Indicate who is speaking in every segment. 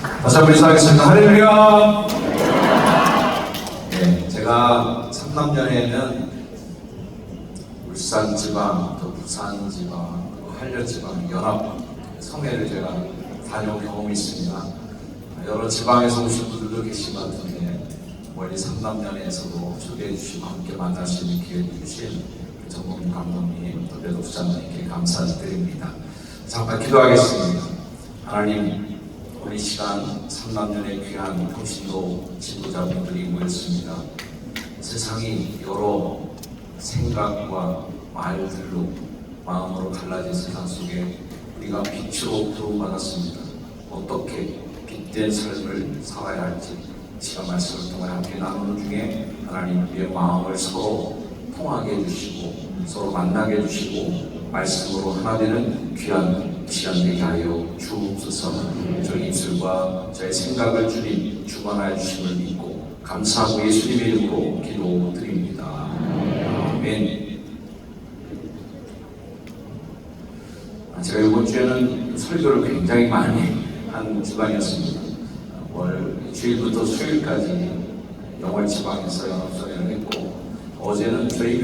Speaker 1: 다시 한번 인사하겠습니다. 할렐루야! 네, 제가 삼남년에는 울산 지방, 또 부산 지방, 또 한려 지방 연합 성회를 제가 다녀온 경험이 있습니다. 여러 지방에서 오신 분들도 계신 것 같은데 멀리 삼남년에서도 초대해 주시고 함께 만날 수 있는 기회를 주신 정봉 감독님, 또 배도 부장님께 감사드립니다. 잠깐 기도하겠습니다. 하나님, 오늘 이 시간 삼남년의 귀한 평신도 지도자분들이 모였습니다. 세상이 여러 생각과 말들로 마음으로 갈라진 세상 속에 우리가 빛으로 부름받았습니다. 어떻게 빛된 삶을 살아야 할지 시간 말씀을 통해 함께 나누는 중에 하나님 우리의 마음을 서로 통하게 해주시고 서로 만나게 해주시고 말씀으로 하나 되는 귀한 시간 되게 하여 주옵소서. 저희 입술과 저의 생각을 주님 주관하여 주심을 믿고 감사하고 예수님의 이름으로 기도드립니다. 아멘. 제가 이번 주에는 설교를 굉장히 많이 한 주간이었습니다. 주일부터 수요일까지 영월 지방에서 연합성회를 했고, 어제는 저희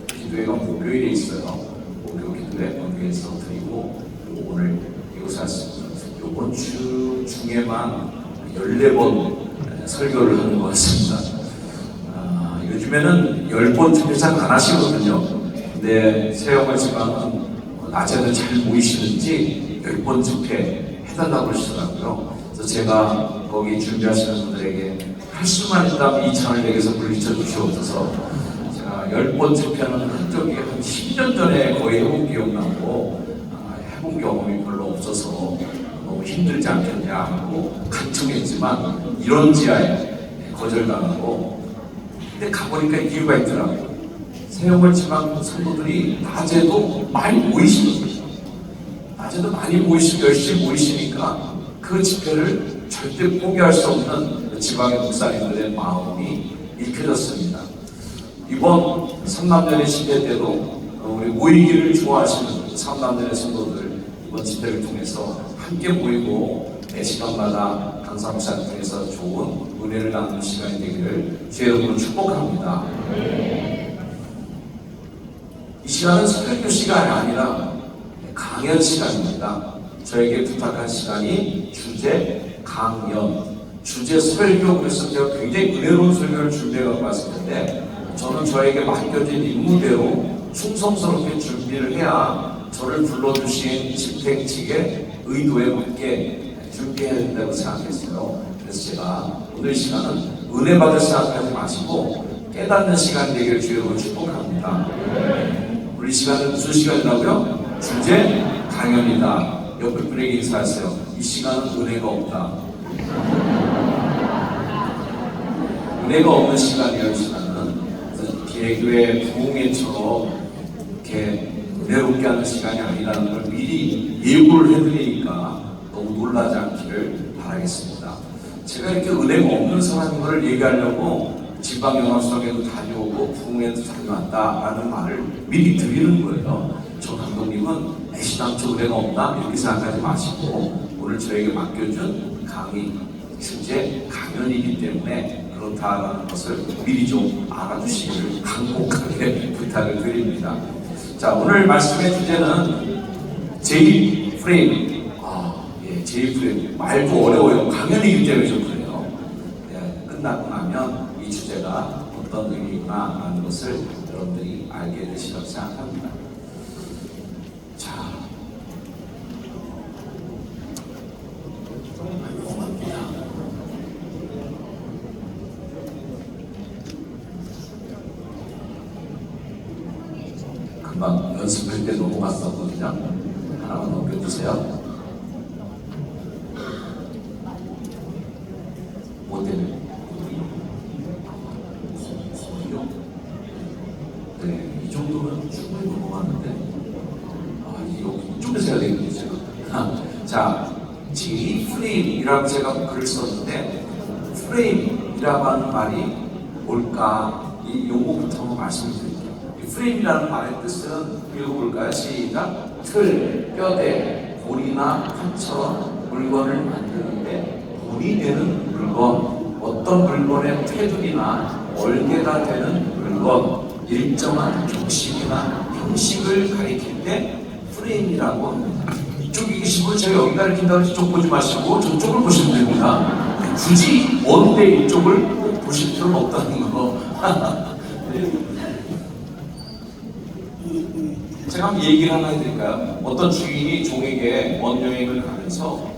Speaker 1: 기도회가 목요일에 있어요. 목요 기도회 목요일에서 드리고, 오늘 이곳에 왔습니다. 이번 주 중에만 14번 설교를 하는 것 같습니다. 요즘에는 10번 집회장 안 하시거든요. 근데 새영월 지방은 낮에는 잘 모이시는지 10번 집회 해달라고 그러시더라고요. 그래서 제가 거기 준비하시는 분들에게 할 수만 있다면 이 찬양에서 물리쳐 주시옵소서. 제가 10번 집회는 한 적이 한 10년 전에 거의 해본 기억나고, 해본 경험이 별로 없어서 너무 힘들지 않겠냐 하고 간청했지만 이런 지하에 거절당하고, 근데 가보니까 이유가 있더라고요. 새영월 지방 성도들이 낮에도 많이 모이시거든요. 낮에도 많이 모이시고 열심히 모이시니까 그 집회를 절대 포기할 수 없는 지방의 목사님들의 마음이 읽혀졌습니다. 이번 삼남년의 집회 때도 우리 모이기를 좋아하시는 삼남년의 성도들 이번 집회를 통해서 함께 모이고 매 시간마다 강사 목사를 통해서 좋은 은혜를 나누는 시간이 되기를 주의 이름으로 축복합니다. 이 시간은 설교 시간이 아니라 강연 시간입니다. 저에게 부탁한 시간이 주제 강연, 주제 설교. 그래서 제가 굉장히 은혜로운 설교를 준비해서 왔었는데, 저는 저에게 맡겨진 임무대로 충성스럽게 준비를 해야 저를 불러주신 집행 측의 의도에 맞게 준비해야 된다고 생각했어요. 그래서 제가 오늘 시간은 은혜 받을 생각하지 마시고 깨닫는 시간 되기를 주여로 축복합니다. 우리 시간은 무슨 시간이라고요? 주제 강연이다. 옆에 분에게 인사하세요. 이 시간은 은혜가 없다. 은혜가 없는 시간이에요. 이 시간은 개교의 부흥회처럼 이렇게 은혜롭게 하는 시간이 아니라는 걸 미리 예고를 해드리니까 너무 놀라지 않기를 바라겠습니다. 제가 이렇게 은혜가 없는 사람인 걸 얘기하려고 지방연합성에도 다녀오고 부흥회도 다녀왔다라는 말을 미리 드리는 거예요. 저 감독님은 애시당초 은혜가 없나? 이렇게 생각하지 마시고 오늘 저에게 맡겨준 강의, 주제, 강연이기 때문에 그렇다라는 것을 미리 좀 알아주시기를 간곡하게 부탁을 드립니다. 자, 오늘 말씀의 주제는 J-프레임. J-프레임. 말도 어려워요. 강연이기 때문에 좀 그래요. 끝나고 나면 이 주제가 어떤 의미구나 하는 것을 여러분들이 알게 되시라고 생각합니다. 자, 금방 연습할 때 넘어갔었거든요. 하나만 넘겨주세요. 모델 거의요? 네, 이 정도면 충분히 넘어갔는데 이쪽에서 해야 되겠네요. 제가. 자, J-프레임이라고 제가 글을 썼는데, 프레임이라고 하는 말이 뭘까? 이 용어부터 한번 말씀을 드릴게요. 프레임이라는 말의 뜻은 읽어볼까요? 시작. 틀, 뼈대, 고리나 판처럼 물건을 만드는데 돈이 되는 물건, 어떤 물건의 테두리나 얼개가 되는 물건, 일정한 격식이나 형식을 가리킬 때 프레임이라고 합니다. 이쪽에 계시고 제가 여기 가리킨다고 해서 이쪽 보지 마시고 저쪽을 보시면 됩니다. 굳이 원대 이쪽을 꼭 보실 필요는 없다는 거. 제가 한번 얘기를 하나 해드릴까요? 어떤 주인이 종에게 원여행을 가면서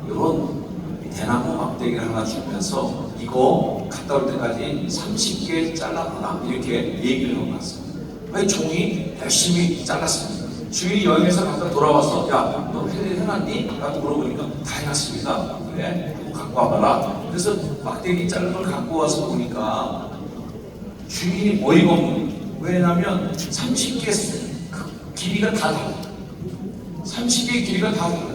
Speaker 1: 이런 대나무 막대기를 하나 주면서 이거 갔다 올 때까지 30개 잘라봐라 이렇게 얘기를 하고 갔어요. 종이 열심히 잘랐습니다. 주인이 여행에서 갔다 돌아와서 야, 너 할 일 해놨니? 라고 물어보니까 다 해놨습니다. 그래? 갖고 와봐라. 그래서 막대기 자른 걸 갖고 와서 보니까 주인이 어이가 없는 거예요. 왜냐면 30개 길이가 다 달라. 30개의 길이가 다 달라.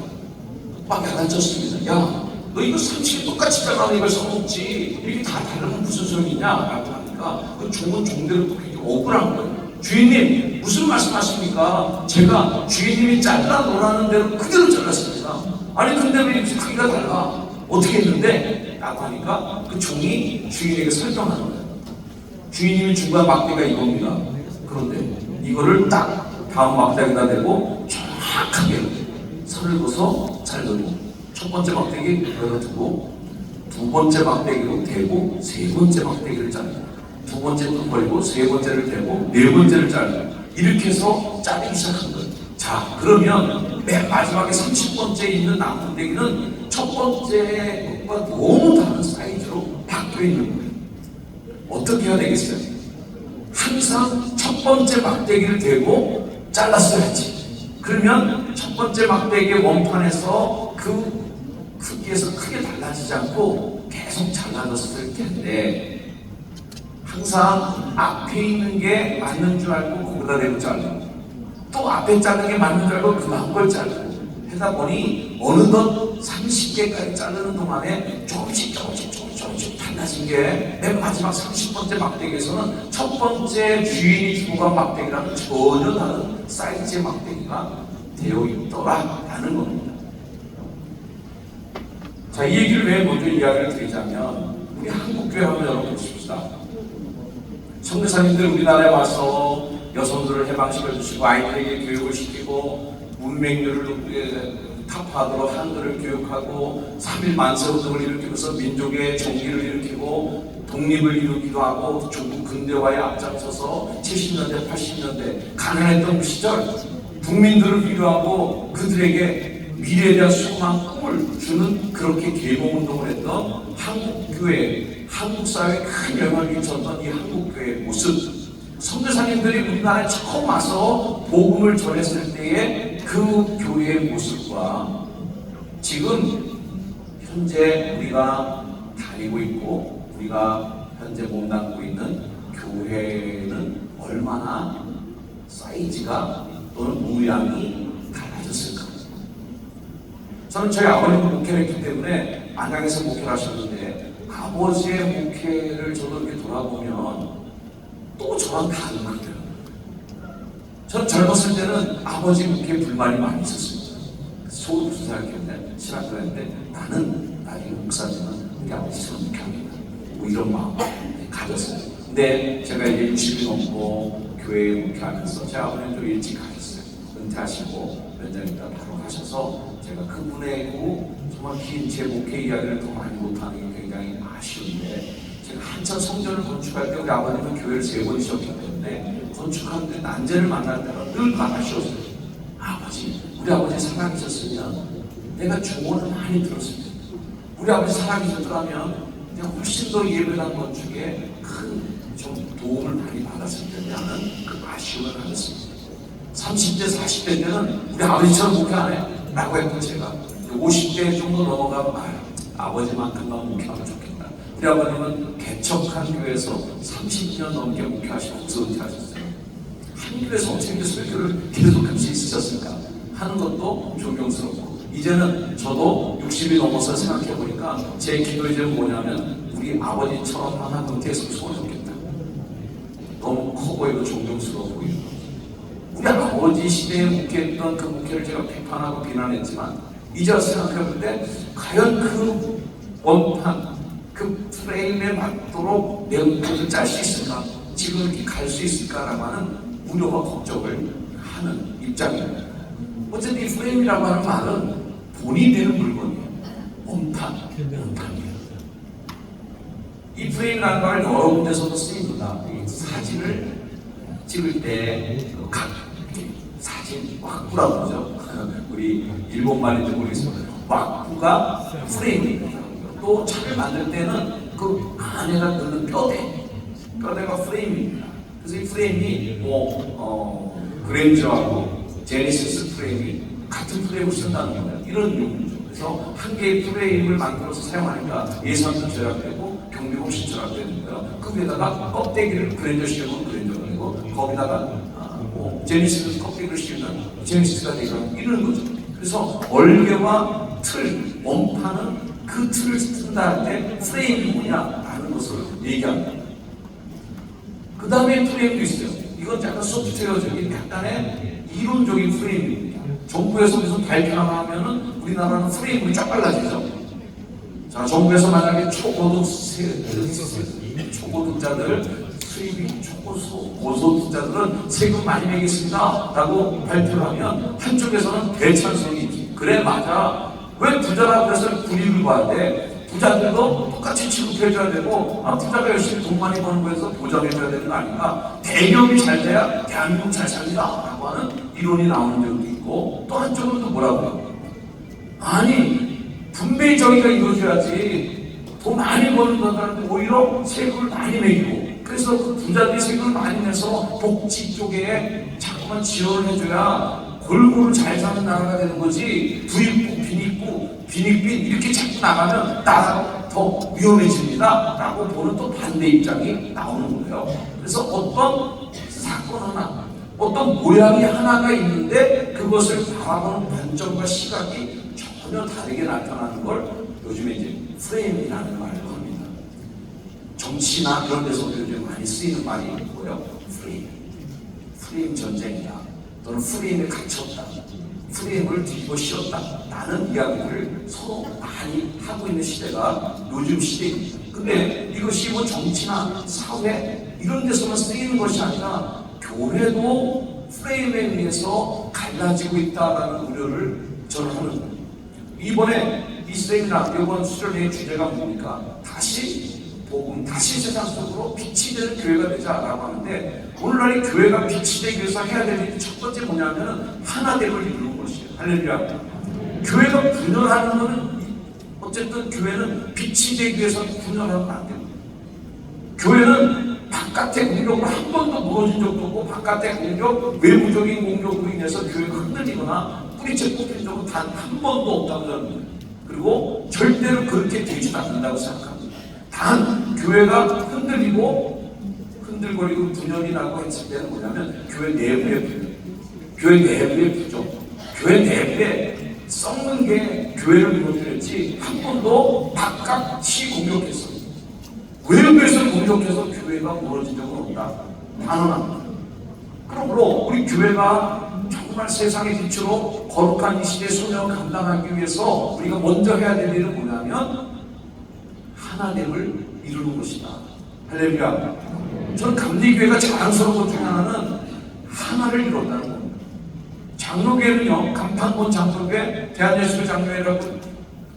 Speaker 1: 막 야단쳤습니다. 야, 너 이거 30개 똑같이 잘라서 이걸 써먹지. 이렇게 다 다르면 무슨 소리냐? 라고 하니까 그 종은 종대로 또 굉장히 억울한 거예요. 주인님, 무슨 말씀하십니까? 제가 주인님이 잘라 놓으라는 대로 그대로 잘랐습니다. 아니, 근데 왜 이렇게 크기가 달라? 어떻게 했는데? 라고 하니까 그 종이 주인에게 설명하는 거예요. 주인님이 중간 막대가 이겁니다. 그런데 이거를 딱 다음 막대기에다 대고 정확하게 선을 그어서 잘 넣고 첫 번째 막대기 여기다 두고 두 번째 막대기로 대고 세 번째 막대기를 자르고 두 번째 또 버리고 세 번째를 대고 네 번째를 자르고 이렇게 해서 자르기 시작한 거예요. 자, 그러면 맨 마지막에 30번째에 있는 나무대기는 첫 번째 것과 너무 다른 사이즈로 바뀌어 있는 거예요. 어떻게 해야 되겠어요? 항상 첫 번째 막대기를 대고 잘랐어야지. 그러면 첫 번째 막대기의 원판에서 그 크기에서 크게 달라지지 않고 계속 잘라졌을 텐데 항상 앞에 있는 게 맞는 줄 알고 거기다 대고 자르고 또 앞에 자르는 게 맞는 줄 알고 그 다음 걸 자르고 하다 보니 어느덧 30개까지 자르는 동안에 조금씩 달라진 게 맨 마지막 30번째 막대기에서는 첫 번째 주인이 주고 간 막대기랑은 전혀 다른 사이즈의 막대기가 되어 있더라라는 겁니다. 자, 이 얘기를 왜 먼저 이야기를 드리자면 우리 한국교회 한번 열어보십시다. 선교사님들 우리나라에 와서 여성들을 해방시켜 주시고 아이들에게 교육을 시키고 문맹률을 타파하도록 한글을 교육하고 3.1 만세운동을 일으키면서 민족의 정기를 일으키고 독립을 이루기도 하고 중국 근대화에 앞장서서 70년대 80년대 가난했던 그 시절 국민들을 위로하고 그들에게 미래에 대한 소망 꿈을 주는 그렇게 계몽운동을 했던 한국교회 한국사회에 큰 영향을 미쳤던 이 한국교회의 모습 선교사님들이 우리나라에 처음 와서 복음을 전했을 때의 그 교회의 모습과 지금 현재 우리가 다니고 있고 우리가 현재 몸담고 있는 교회는 얼마나 사이즈가 또는 모양이 달라졌을까? 저는 저희 아버님도 목회를 했기 때문에 안양에서 목회를 하셨는데 아버지의 목회를 저도 이렇게 돌아보면 또 저랑 다른 것 같아요. 저는 젊었을 때는 아버지 목회에 불만이 많이 있었습니다. 속으로 무슨 생각했는데 신학교 했는데 나는 나중에 목사님은 우리 아버지처럼 목회합니다. 뭐 이런 마음을 가졌어요. 근데 제가 이제 60이 넘고 교회에 목회하면서 제 아버님도 일찍 가셨어요. 은퇴하시고 몇 년 있다 바로 가셔서 제가 그분의 정말 긴 제 목회 이야기를 더 많이 못하는 게 굉장히 아쉬운데 제가 한참 성전을 건축할 때 우리 아버님은 교회를 3번이셨기 때문에 건축하는데 난제를 만날 때가 늘 말하셨어요. 아버지, 우리 아버지 살아계셨으면 내가 조언을 많이 들었습니다. 우리 아버지 살아계셨더라면 내가 훨씬 더 예배당 건축에 큰 좀 도움을 많이 받았을 텐데 하는 그 아쉬움을 가졌습니다. 30대, 40대 때는 우리 아버지처럼 목회 안 해? 라고 했고 제가 50대 정도 넘어가면 아버지만큼만 목회하면 좋겠다. 우리 아버님은 개척한 교회에서 30년 넘게 목회하시고 은퇴하셨어요. 한 교회에서 어떻게 설교를 계속할 수 있으셨을까 하는 것도 존경스럽고 이제는 저도 60이 넘어서 생각해보니까 제 기도 이제는 뭐냐면 우리 아버지처럼 하나 은퇴했으면 좋겠다. 너무 커 보이고 존경스러워 보이고 우리 아버지 시대에 목회했던 그 목회를 제가 비판하고 비난했지만 이제 와서 생각해볼 때 과연 그 원판, 그 프레임에 맞도록 내용들을 짤 수 있을까? 지금 이렇게 갈 수 있을까라고 하는 우려와 걱정을 하는 입장입니다. 어쨌든 이 프레임이라고 하는 말은 돈이 되는 물건이에요. 원판이에요. 이 프레임이라는 말을 여러 군데서도 쓰입니다. 사진을 찍을 때 각 사진 왁구라고 그러죠. 우리 일본말인지 모르겠습니다. 왁구가 프레임입니다. 또 차를 만들 때는 그 안에다 넣는 뼈대가 프레임입니다. 그래서 이 프레임이 그랜저하고 제네시스 프레임이 같은 프레임을 쓴다는 거예요. 이런 용도죠. 그래서 한 개의 프레임을 만들어서 사용하니까 예산도 절약되고 경비도 훨씬 절약되는 거예요. 그 위에다가 껍데기를 그랜저 씌우면 그랜저가 되고 거기다가 제네시스 껍데기를 씌우면 제네시스가 되고 이런 거죠. 그래서 얼개와 틀, 원판은 그 틀을 쓴다 할 때 프레임이 뭐냐라는 것을 얘기합니다. 그 다음에 프레임도 있어요. 이건 약간 소프트웨어적인 약간의 이론적인 프레임입니다. 정부에서 무슨 발표를 하면은 우리나라는 프레임이 쫙 빨라지죠. 자, 정부에서 만약에 초고득자들 수입이 고소득자들은 세금 많이 내겠습니다 라고 발표를 하면 한쪽에서는 대찬성이 그래 맞아. 왜 부자라고 해서 불이익을 봐야 돼? 부자들도 똑같이 취급해줘야 되고 부자가 열심히 돈 많이 버는 거에서 보장해줘야 되는 거 아닌가? 대기업이 잘 돼야 대한민국 잘 삽니다 라고 하는 이론이 나오는 적도 있고 또 한쪽은 또 뭐라고 해요? 아니 분배의 정의가 이루어져야지 돈 많이 버는 사람들 오히려 세금을 많이 매기고 그래서 그 부자들이 세금을 많이 내서 복지 쪽에 자꾸만 지원을 해줘야 골고루 잘 사는 나라가 되는 거지 부익부, 빈익빈 이렇게 자꾸 나가면 나라가 더 위험해집니다 라고 보는 또 반대 입장이 나오는 거예요. 그래서 어떤 사건 하나, 어떤 모양이 하나가 있는데 그것을 바라보는 관점과 시각이 전혀 다르게 나타나는 걸 요즘에 이제 프레임이라는 말을 합니다. 정치나 그런 데서도 요즘 많이 쓰이는 말이 뭐예요? 프레임 전쟁이다. 또는 프레임에 갇혔다. 프레임을 뒤집어 씌웠다. 라는 이야기를 서로 많이 하고 있는 시대가 요즘 시대입니다. 근데 이것이 뭐 정치나 사회 이런 데서만 쓰이는 것이 아니라 교회도 프레임에 의해서 갈라지고 있다라는 우려를 저는 하는 거예요. 이번에 이스라엘이나 이번 수련회의 주제가 뭡니까? 다시 복음, 다시 세상 속으로 빛이 되는 교회가 되자라고 하는데 오늘날 이 교회가 빛이 되기 위해서 해야 될 일이 첫 번째 뭐냐면은 하나됨을 이루는 것이에요. 할렐루야. 교회가 분열하는 것은 어쨌든 교회는 빛이 되기 위해서 분열하면 안 됩니다. 교회는 바깥의 공격으로 한 번도 무너진 적도 없고 바깥의 공격, 외부적인 공격으로 인해서 교회가 흔들리거나 뿌리째 뽑힌 적은 단 한 번도 없다고 합니다. 그리고 절대로 그렇게 되지도 않는다고 생각합니다. 단 교회가 흔들거리고 분열이 나고 했을 때는 뭐냐면 교회 내부의 분열, 교회 내부의 부족, 교회 내부에 썩는 게 교회를 무너뜨렸지 한 번도 바깥이 공격했어요. 외부에서 공격해서 교회가 무너진 적은 없다. 단언합니다. 그러므로 우리 교회가 정말 세상의 빛으로 거룩한 이 시대의 소명을 감당하기 위해서 우리가 먼저 해야 될 일은 뭐냐면 하나됨을 이루는 것이다. 할렐루야. 저는 감리교회가 자랑스러운 것 중에 하나는 하나를 이뤘다는 겁니다. 장로교회는요, 간판 장로교회, 대한예수교 장로회라고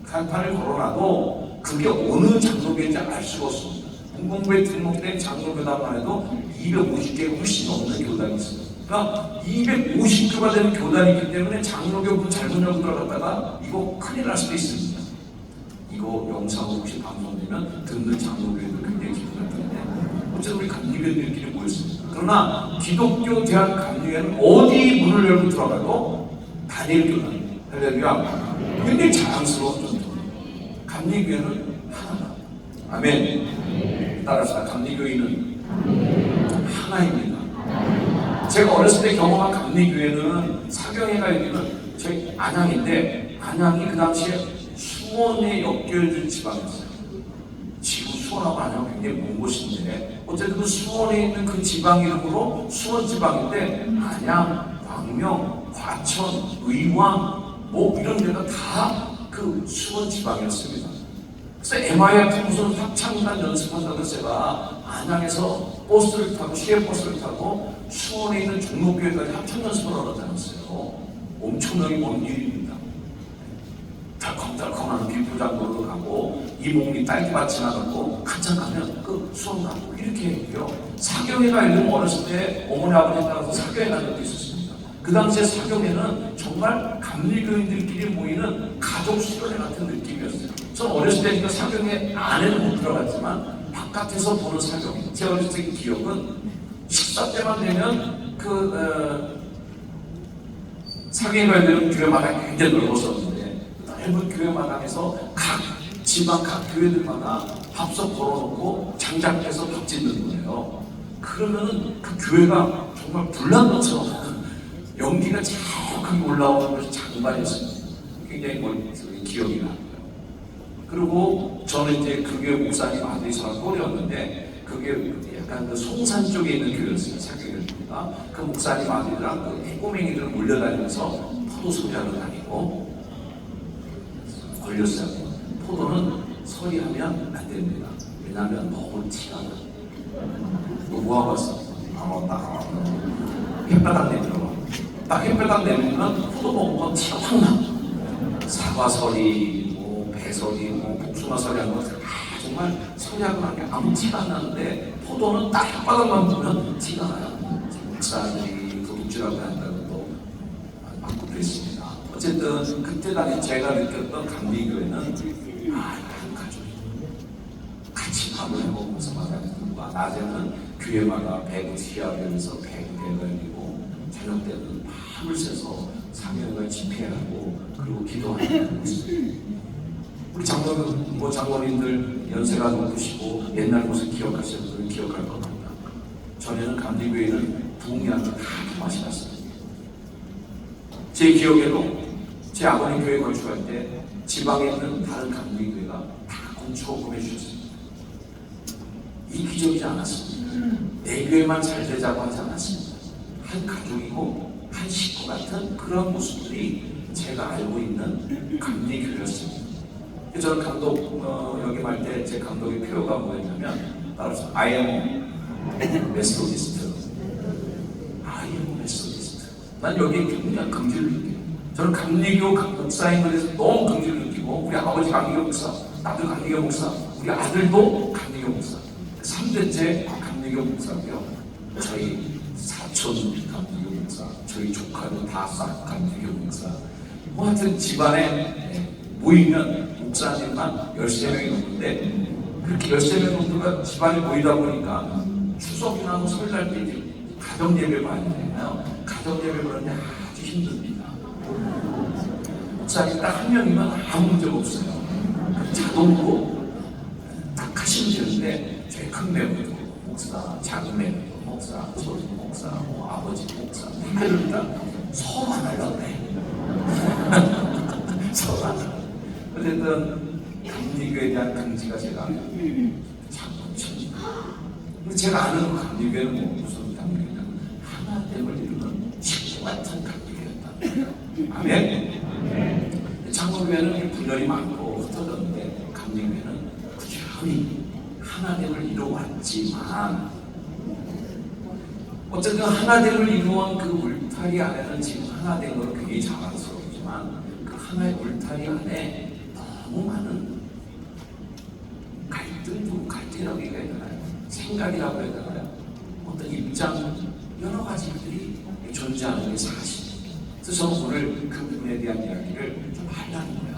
Speaker 1: 간판을 걸어놔도 그게 어느 장로교회인지 알 수가 없습니다. 공공부에 등록된 장로교단만 해도 250개가 훨씬 넘는 교단이 있습니다. 그러니까 250교가 되는 교단이 있기 때문에 장로교 잘못 열고 들어갔다가 이거 큰일 날 수도 있습니다. 이거 영상으로 혹시 방송되면 듣는 장로교회도 굉장히 기분 나쁜데 어쨌든 우리 감리교회들끼리 모였습니다. 그러나 기독교 대한 감리교회는 어디 문을 열고 들어가도 다니엘 교단입니다. 할렐루야. 굉장히 자랑스러운 전통입니다. 감리교회는 하나다. 아멘. 따라서 감리교회는 하나입니다. 제가 어렸을 때 경험한 감리교회는 사경회가 여기는 저희 안양인데 안양이 그 당시에 수원에 엮여진 지방이었어요. 지금 수원하고 안양은 굉장히 먼 곳인데 어쨌든 그 수원에 있는 그 지방 이름으로 수원 지방인데 안양, 광명, 과천, 의왕 뭐 이런 데가 다 그 수원 지방이었습니다. 그래서 MIF 무슨 합창단 연습한다고 제가 안양에서 버스를 타고, 시외버스를 타고 수원에 있는 종로교회까지 합창 연습을 하러 다녔어요. 엄청나게 먼 일입니다. 덜컹덜컹하는 비포장도로 가고, 이몽리 딸기밭 지나가고, 한참 가면 그 수원 가고, 이렇게 해요. 사경회 가려면 어렸을 때 어머니 아버지 따라서 사경회 간 적도 있었습니다. 그 당시에 사경회는 정말 감리교인들끼리 모이는 가족 수련회 같은 느낌이었어요. 저는 어렸을 때니까 사경회 안에는 못 들어갔지만 바깥에서 보는 사경회. 제 어렸을 때 기억은 식사 때만 되면 사경회 가려면 교회마다 굉장히 넓었었는데, 넓은 교회마당에서 각 지방 각 교회들마다 밥솥 걸어놓고 장작해서 밥 짓는 거예요. 그러면은 그 교회가 정말 불난것처럼 연기가 자욱하게 올라오는 것이 장관이었습니다. 굉장히 기억이 나고요. 그리고 저는 이제 그 교회 목사님 아들이 저랑 또래였는데, 그게 약간 그 송산 쪽에 있는 교회였어요. 사교회가. 그 목사님 아들이랑 그 꼬맹이들을 몰려다니면서 포도 소리하러 다니고 걸렸어요. 포도는 소리하면 안 됩니다. 왜냐하면 너무 티가 나. 너 뭐하고 왔어? 딱 햇바닥 내밀어. 딱 햇바닥 내밀면 포도 먹으면 티가 확 나. 사과 소리, 배 소리, 복숭아 소리 하는 거 정말 소리하고 나는 게 아무 티가 안 나는데, 포도는 딱 햇바닥만 보면 티가 나요. 목사들이 도둑질하고 한다고 또 맞고 그랬습니다. 어쨌든 그때 당시 제가 느꼈던 감리교회는 한 가족이 같이 밥을 해먹으면서 만나는, 낮에는 교회마다 배구 시합하면서 배구대가 열리고, 저녁 때는 밤을 새서 사명을 집회하고 그리고 기도하는 모습. 우리 장로님들 연세가 높으시고 옛날 모습 기억하시는 분들 기억할 겁니다. 전에는 감리교회는 부흥회하면 다 맛이 났습니다. 제 기억에도 제 아버님 교회 건축할 때 지방에 있는 다른 감리교회가 다 건축을 보내주셨습니다. 이기적이지 않았습니다. 내 교회만 잘 되자고 하지 않았습니다. 한 가족이고 한 식구 같은 그런 모습들이 제가 알고 있는 감리교회였습니다. 저는 감독 역임할 때 제 감독의 표어가 뭐였냐면, 따라서 I am Methodist. I am Methodist. 난 여기에 굉장히 긍지를 느껴요. 저는 감리교 목사인 것에서 너무 긍지를 느끼고, 우리 아버지 감리교 목사, 나도 감리교 목사, 우리 아들도 감리교 목사, 3대째 감리교 목사고요. 저희 사촌 감리교 목사, 저희 조카도 다 싹 감리교 목사. 뭐 하여튼 집안에 모이면 목사님만 13명이 넘는데, 그렇게 13명 정도가 집안에 모이다 보니까 추석이나 설날 때 가정 예배 봐야 되잖아요. 가정 예배 보는데 아주 힘듭니다. 목사님 딱 한 명이면 아무 문제가 없어요. 자동으로 딱 하시면 되는데, 저희 큰 매부도 목사, 작은 매부도 목사, 소리 목사, 아버지 목사, 이러니까 서로 안 하려고 그래. 서로 안 하려고. 어쨌든 감리교에 대한 긍지가 제가 참 넘칩니다. 제가 아는 감리교회는 무슨 감리교회냐면 하나됨을 이루는 식구 같은 감리교회였다. 아멘. 장로교회는 분열이 많고 흩어졌는데, 감리교회는 꾸준히 하나됨을 이루어왔지만, 어쨌든 하나됨을 이루어온 그 울타리 안에는 지금 하나된 것은 굉장히 자랑스럽지만, 그 하나의 울타리 안에 너무 많은 갈등이라고 얘기해야 되나요? 생각이라고 해야 되나요? 어떤 입장, 여러 가지들이 존재하는 게 사실입니다. 그래서 저는 오늘 그 부분에 대한 이야기를 좀 하려는 거예요.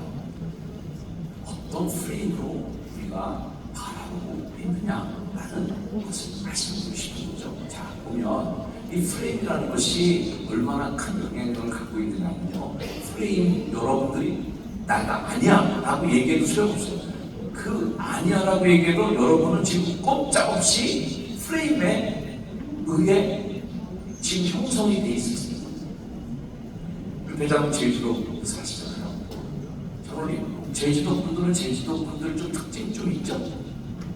Speaker 1: 어떤 프레임으로 우리가 바라보고 있느냐라는 것을 말씀드리고 싶은 거죠. 자, 보면 이 프레임이라는 것이 얼마나 큰 영향력을 갖고 있느냐면요, 프레임 여러분들이 나가 아니야 라고 얘기해도 소용없어요. 그 아니야 라고 얘기해도 여러분은 지금 꼼짝없이 프레임에 의해 지금 형성이 돼 있습니다. 그 대장은 제주도 사시잖아요. 저는 제주도 분들은 좀 특징이 좀 있죠.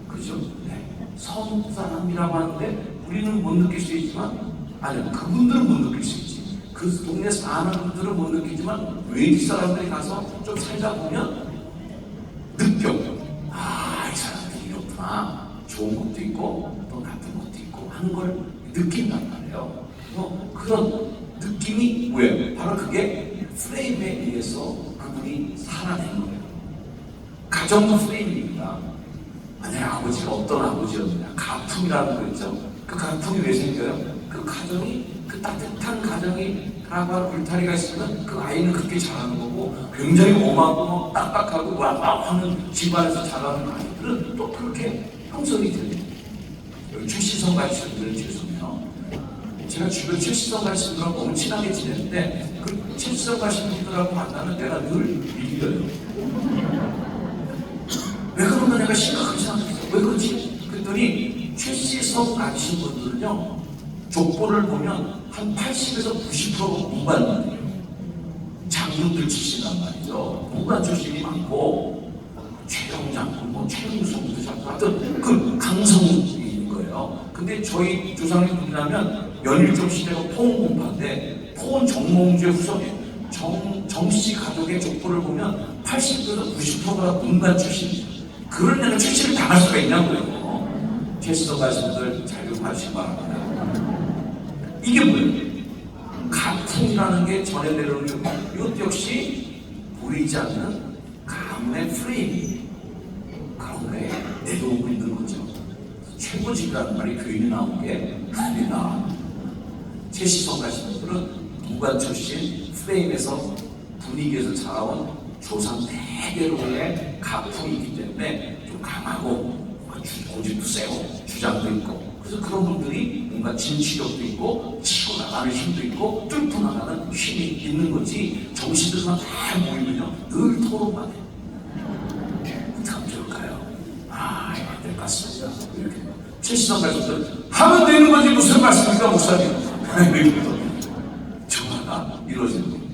Speaker 1: 그죠? 네. 서울 사람이라고 하는데 우리는 못 느낄 수 있지만, 아니, 그분들은 못 느낄 수 있지. 그 동네 사는 분들은 못 느끼지만 외지 사람들이 가서 좀 살다 보면 느껴. 좋은 것도 있고 또 나쁜 것도 있고 하는 걸 느낀단 말이에요. 그런 느낌이 뭐예요? 바로 그게 프레임에 의해서 그분이 살아낸 거예요. 가정도 프레임입니다. 만약에 아버지가 어떤 아버지였느냐, 가풍이라는 거 있죠. 그 가풍이 왜 생겨요? 그 가정이, 그 따뜻한 가정이 라고 울타리가 있으면 그 아이는 그렇게 자라는 거고, 굉장히 엄하고 딱딱하고 막 하는 집안에서 자라는 아이들은 또 그렇게 형성이 돼요. 여기 최시성 같은 분들은 죄송해요. 제가 주변 최시성 같은 분들하고 너무 친하게 지냈는데, 그 최시성 같은 분들하고 만나는 내가 늘 밀려요. 왜 그런가 내가 심각하게 생각했어. 왜 그렇지? 그랬더니 최시성 같은 분들은요, 족보를 보면 한 80에서 90%가 무관이에요. 장군들 출신이란 말이죠. 무관 출신이 많고, 최영 장군, 최용성도 장군, 하여튼 그 강성이 있는 거예요. 근데 저희 조상님 분이라면 연일정 시대가 포원공파인데, 포원 정몽주의 후손이에요. 정씨 가족의 족보를 보면 80에서 90%가 문관 출신이에요. 그럴 때는 출신을 당할 수가 있냐고요. 최시성 가신들 잘 좀 하시기 바랍니다. 이게 뭐예요? 가풍이라는 게 전해 내려오는 이것도 역시 보이지 않는 가문의 프레임이 그런 거에 내려오고 있는 거죠. 최고직이라는 말이 교인이 나온 게 아니다. 최시성 가신 분들은 무관 출신 프레임에서 분위기에서 자라온 조상 대대로의 가풍이 있기 때문에 좀 강하고 고집도 세고 주장도 있고, 그래서 그런 분들이 뭔가 진취력도 있고 치고 나가는 힘도 있고 뚫고 나가는 힘이 있는 거지, 정신들만 다 모이면요 늘 토론만 해요. 어떻게 하면 좋을까요? 이거 안 될 것 같습니다. 이렇게 최시성 가족들 하면 되는 거지 무슨 말씀입니까 목사님? 전화가 이루어지는 거예요.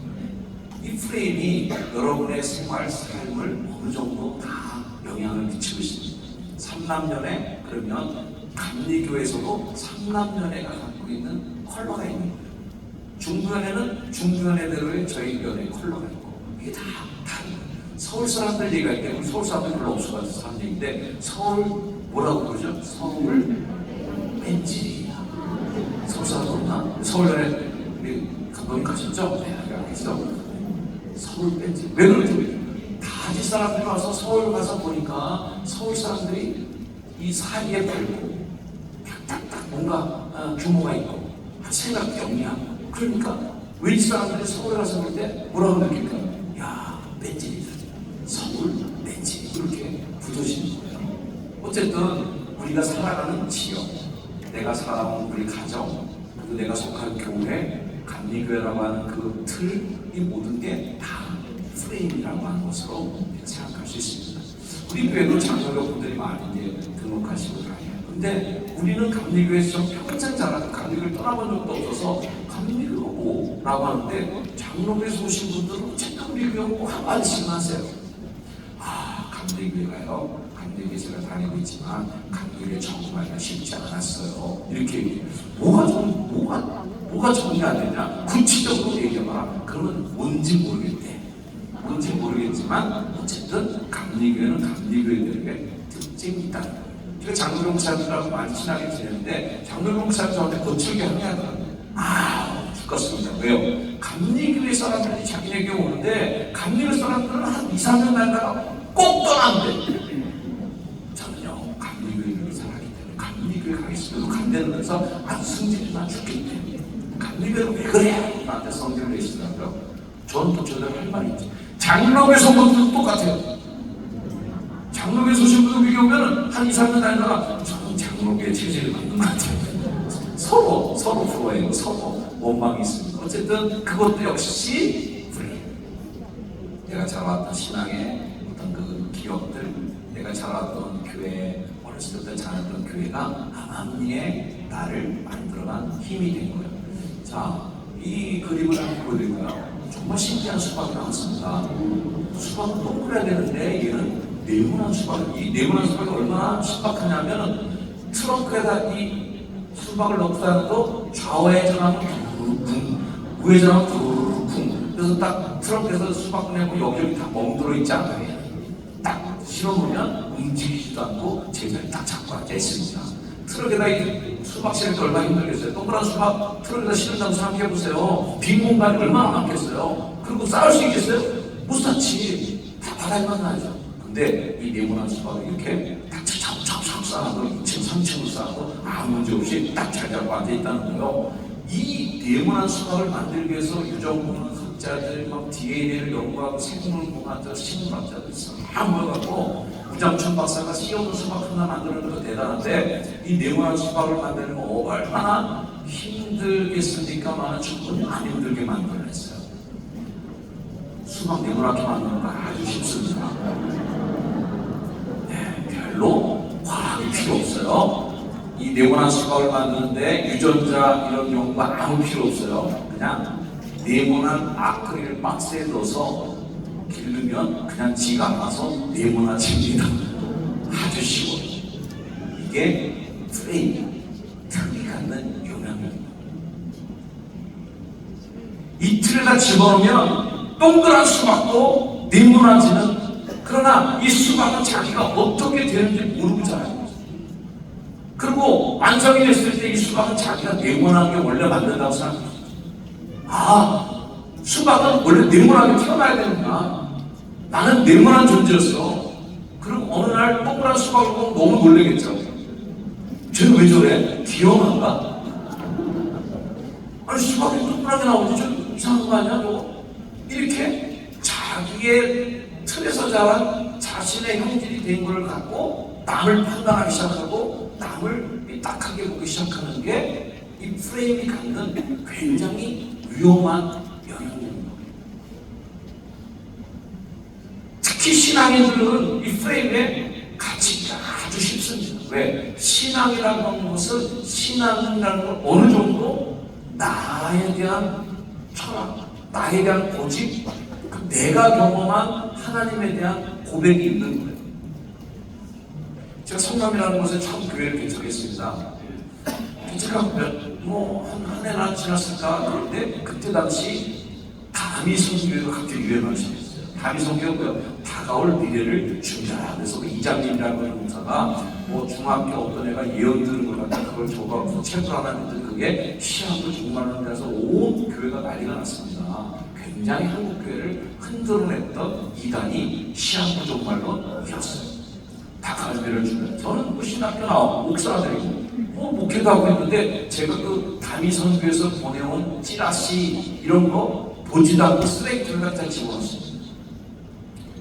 Speaker 1: 이 프레임이 여러분의 생활, 삶을 어느 정도 다 영향을 미치고 있습니다. 삼남연애, 그러면 감리교에서도 삼남연애가 갖고 있는 컬러가 있는 거예요. 중부연애는 중부연애대로의 저희 연애 컬러가 있고, 이게 다 다른 거예요. 서울 사람들 얘기할 때, 우리 서울 사람들 별로 없어가지고 사는 얘기인데, 서울 뭐라고 그러죠? 서울 뺀질이야. 서울 사람들 없나? 서울연애 우리 감독님 가셨죠? 네, 알겠죠? 서울 뺀질. 왜 그러죠? 다지 사람들이 와서 서울 가서 보니까 서울 사람들이 이 사이에 밝고 딱딱딱 뭔가 규모가 있고 생각도 영리하고, 그러니까 왠지 사람들이 서울 가서 볼 때 뭐라고 느낄까? 야, 뺀질이다. 서울 뺀질. 이렇게 부서지는 거예요. 어쨌든 우리가 살아가는 지역, 내가 살아온 우리 가정, 그리고 내가 속한 교회, 감리교회라고 하는 그 틀, 이 모든 게 다 프레임이라고 하는 것으로 생각할 수 있습니다. 우리 교회도 장로교 분들이 많이 이제 등록하시고 다녀요. 근데 우리는 감리교회에서 평생 자라서 감리교를 떠나본 적도 없어서 감리교가 뭐라고 하는데, 장로교에서 오신 분들은 어째 감리교가 뭐 한마디씩 하세요. 감리교회가요, 감리교회 제가 다니고 있지만 감리교회에 적응하기가 쉽지 않았어요. 이렇게 얘기해요. 뭐가 정리 안 되냐? 구체적으로 얘기해봐라. 그러면 뭔지 모르겠대. 뭔지 모르겠지만 어쨌든 감리교회는 감리교회들에게 특징이 있다. 제가 장로교 목사님들하고 많이 친하게 지내는데, 장로교 목사님 저한테 거칠게 항의하더라고요. 죽겠습니다. 왜요? 감리교회 사람들이 자기네 교회 오는데 감리교회 사람들은 한 2, 3년 날다가 꼭 떠난대. 저는요, 감리교회를 살았기 때문에 감리교회 가겠습니다. 간대면서 승진이나 죽겠대. 감리교회는 왜 그래? 나한테 성질을 내시더라고요. 저는 또 저대로 할 말이 있지. 장로교회 성도들도 똑같아요. 장로교회 소신 분들 여기 오면은 한 2, 3년 다니다가 저는 장로교회 체질을 만든 것 같아요. 서로 프로예요. 서로 원망이 있습니다. 어쨌든 그것도 역시 프레임. 내가 자라왔던 신앙의 어떤 그 기억들, 내가 자라왔던 교회, 어렸을 때부터 자랐던 교회가 하나님의 나를 만들어간 힘이 된 거예요. 자, 이 그림을 한번 보여드릴까요? 정말 신기한 수박이 나왔습니다. 수박은 동그래야 되는데 얘는 네모난 수박. 이 네모난 수박이 얼마나 신박하냐면, 트렁크에다 이 수박을 넣고 다녀도 좌우회전하면 두루쿵, 우회전하면 두루쿵. 그래서 딱 트렁크에서 수박 내고 여기 다 멍들어 있지 않아요. 딱 실어놓으면 움직이지도 묻지도 않고 제자리 딱 잡고 앉아있습니다. 트럭에다 이 수박 실을 때 얼마나 힘들겠어요. 동그란 수박 트럭에다 실은다고 생각해보세요. 빈 공간이 얼마나 많겠어요. 그리고 쌓을 수 있겠어요? 못 쌓지. 다 바닥에 만나죠. 근데 이 네모난 수박을 이렇게 딱 차곡차곡 쌓아도 2층, 3층으로 쌓아도 아무 문제 없이 딱 잘 잡고 앉아있다는 거예요. 이 네모난 수박을 만들기 위해서 유전문학 학자들, 막 DNA를 연구하고 생물공학자, 식물학자들 다 모여갖고 우장춘 박사가 씌워둔 수박 하나 만드는 것도 대단한데 이 네모난 수박을 만들면 얼마나 힘들겠습니까만 충분히 안 힘들게 만들어냈어요. 수박 네모나게 만드는 거 아주 쉽습니다. 네, 별로 과학이 필요 없어요. 이 네모난 수박을 만드는데 유전자 이런 연구가 아무 필요 없어요. 그냥 네모난 아크릴 박스에 넣어서 기르면 그냥 지가 알아서 네모나집니다. 아주 쉬워요. 이게 프레임, 틀이 갖는 영향입니다. 이 틀에다 집어넣으면 동그란 수박도 네모나지는, 그러나 이 수박은 자기가 어떻게 되는지 모르고 자라요. 그리고 완성이 됐을 때 이 수박은 자기가 네모난 게 원래 만든다고 생각해요. 아, 수박은 원래 네모나게 태어나야 되는구나. 나는 네모난 존재였어. 그럼 어느 날 동그란 수박을 보면 너무 놀라겠죠. 쟤는 왜 저래? 귀여운가? 아니 수박이 동그랗게 나오지 좀 이상한 거 아니야 저거? 이렇게 자기의 틀에서 자란 자신의 형질이 된 걸 갖고 남을 판단하기 시작하고 남을 딱하게 보기 시작하는 게 이 프레임이 갖는 굉장히 위험한 영향입니다. 특히 신앙인들은 이 프레임에 갇히기가 아주 쉽습니다. 왜? 신앙이라는 것은, 신앙이라는 건 어느 정도 나에 대한 철학, 나에 대한 고집, 내가 경험한 하나님에 대한 고백이 있는 거예요. 제가 성남이라는 곳에 처음 교회를 개척했습니다. 제가 한 해나 지났을까 그런데 그때 당시 다미성교회가 갑자기 유행하기 시작했어요. 다미성교회가 뭐예요? 다가올 미래를 준비하라. 그래서 그 이장님이라고 하는 목사가 중학교 어떤 애가 예언 들은 걸 갖다 그걸 적어서 책을 하나 냈더니 그게 시한부 종말하는 데서 온 교회가 난리가 났습니다. 굉장히 한국 교회를 흔들어냈던 이단이 시한부 종말론이었어요. 다가올 주면 저는 신학교 나오고 목사들이고 목회도 하고 있는데 제가 그 다미선교에서 보내온 찌라시 이런 거 보지도 않고 쓰레기통을 갖다 집어넣었습니다.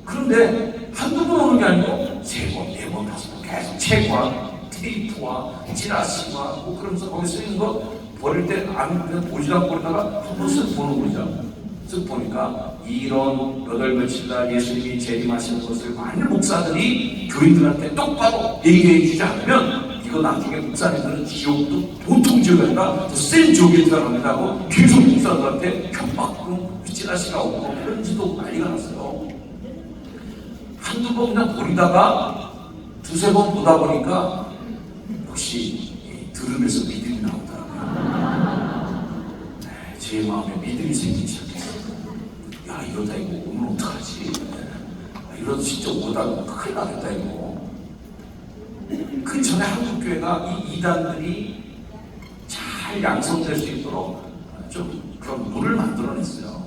Speaker 1: 그런데 한두 번 오는 게 아니고 세 번, 네 번, 다섯 번 계속 책과 테이프와 찌라시와 그러면서 거기 쓰이는 거 버릴 때 그냥 보지도 않고 버리다가 한 번 쓱 보는 거죠. 쓱 보니까 이런 8며칠 예수님이 재림하시는 것을 만일 목사들이 교인들한테 똑바로 얘기해 주지 않으면 이거 나중에 목사님들은 지옥도 보통 지옥이 아니라 더 센 지옥에 들어갑니다 하고 계속 목사들한테 협박으로 찌라시가 오고 편지도 난리가 났어요. 한두 번 그냥 버리다가 두세 번 보다 보니까 역시 들으면서 믿음이 나오더라고요. 제 마음에 믿음이 생기기 시작했어요. 야 이러다 이거 오늘 어떡하지? 이러다 진짜 오다 큰일 나겠다 이거. 그 전에 한국교회가 이 이단들이 잘 양성될 수 있도록 좀 그런 물을 만들어냈어요.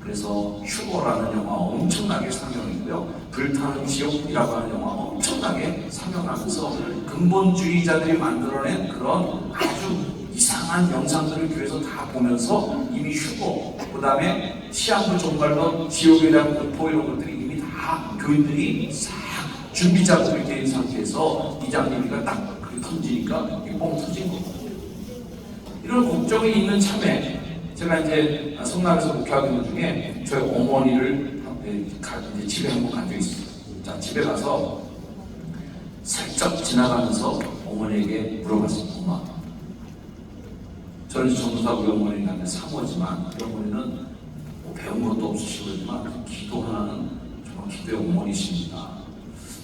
Speaker 1: 그래서 휴거라는 영화 엄청나게 상영했고요. 불타는 지옥이라고 하는 영화 엄청나게 상영하면서 근본주의자들이 만들어낸 그런 아주 이상한 영상들을 교회에서 다 보면서 이미 휴거, 그 다음에 시한부 종말론, 지옥에 대한 공포 이런 것들이 이미 다 교인들이 싹 준비 작업이 된 상태에서 이장님이가 딱 그렇게 던지니까 뻥 터진 거거든요. 이런 걱정이 있는 참에 제가 이제 성남에서 목회하고 있는 중에 저희 어머니를 이제 집에 한번 간 적이 있어요. 자, 집에 가서 살짝 지나가면서 어머니에게 물어봤습니다. 엄마, 저는 전도사 우리 어머니는 사모지만 우리 어머니는 뭐 배운 것도 없으시고 그렇지만 기도 하나는 정말 기도의 어머니십니다.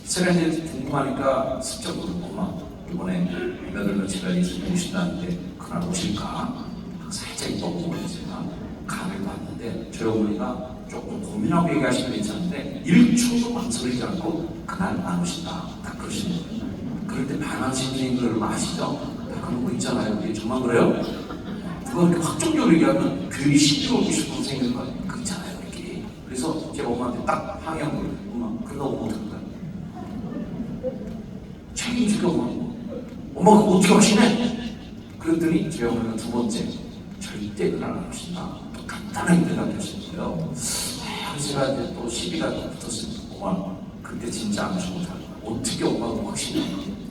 Speaker 1: 제가 이제 궁금하니까 슬쩍 물어보고 엄마 이번에 몇월 며칠날 예수님 오신다는데 그날 오실까? 살짝 입어보고 제가 감을 봤는데 저희 어머니가 조금 고민하고 얘기하시면 괜찮은데 1초도 망설이지 않고 그날 안 오신다 딱 그러시는 거예요. 그런데 반항심리인 걸 아시죠? 그런 거 있잖아요. 이게 정말 그래요? 누가 이렇게 확정적으로 얘기하면 괜히 신비로우고 싶은 생기는 거 그 있잖아요. 이렇게. 그래서 제가 엄마한테 딱 항의한 거예요. 엄마, 그러다 오면 어떡할까요? 책임지가 엄마 그거 어떻게 하시네? 그랬더니 저희 어머니가 두 번째, 절대 그날 안 하신다. 또 간단하게 대답하신 거예요. 그래서 제가 이제 또 시비가 붙었습니다. 엄마, 그때 진짜 안 하시고 어떻게 엄마가 확신해?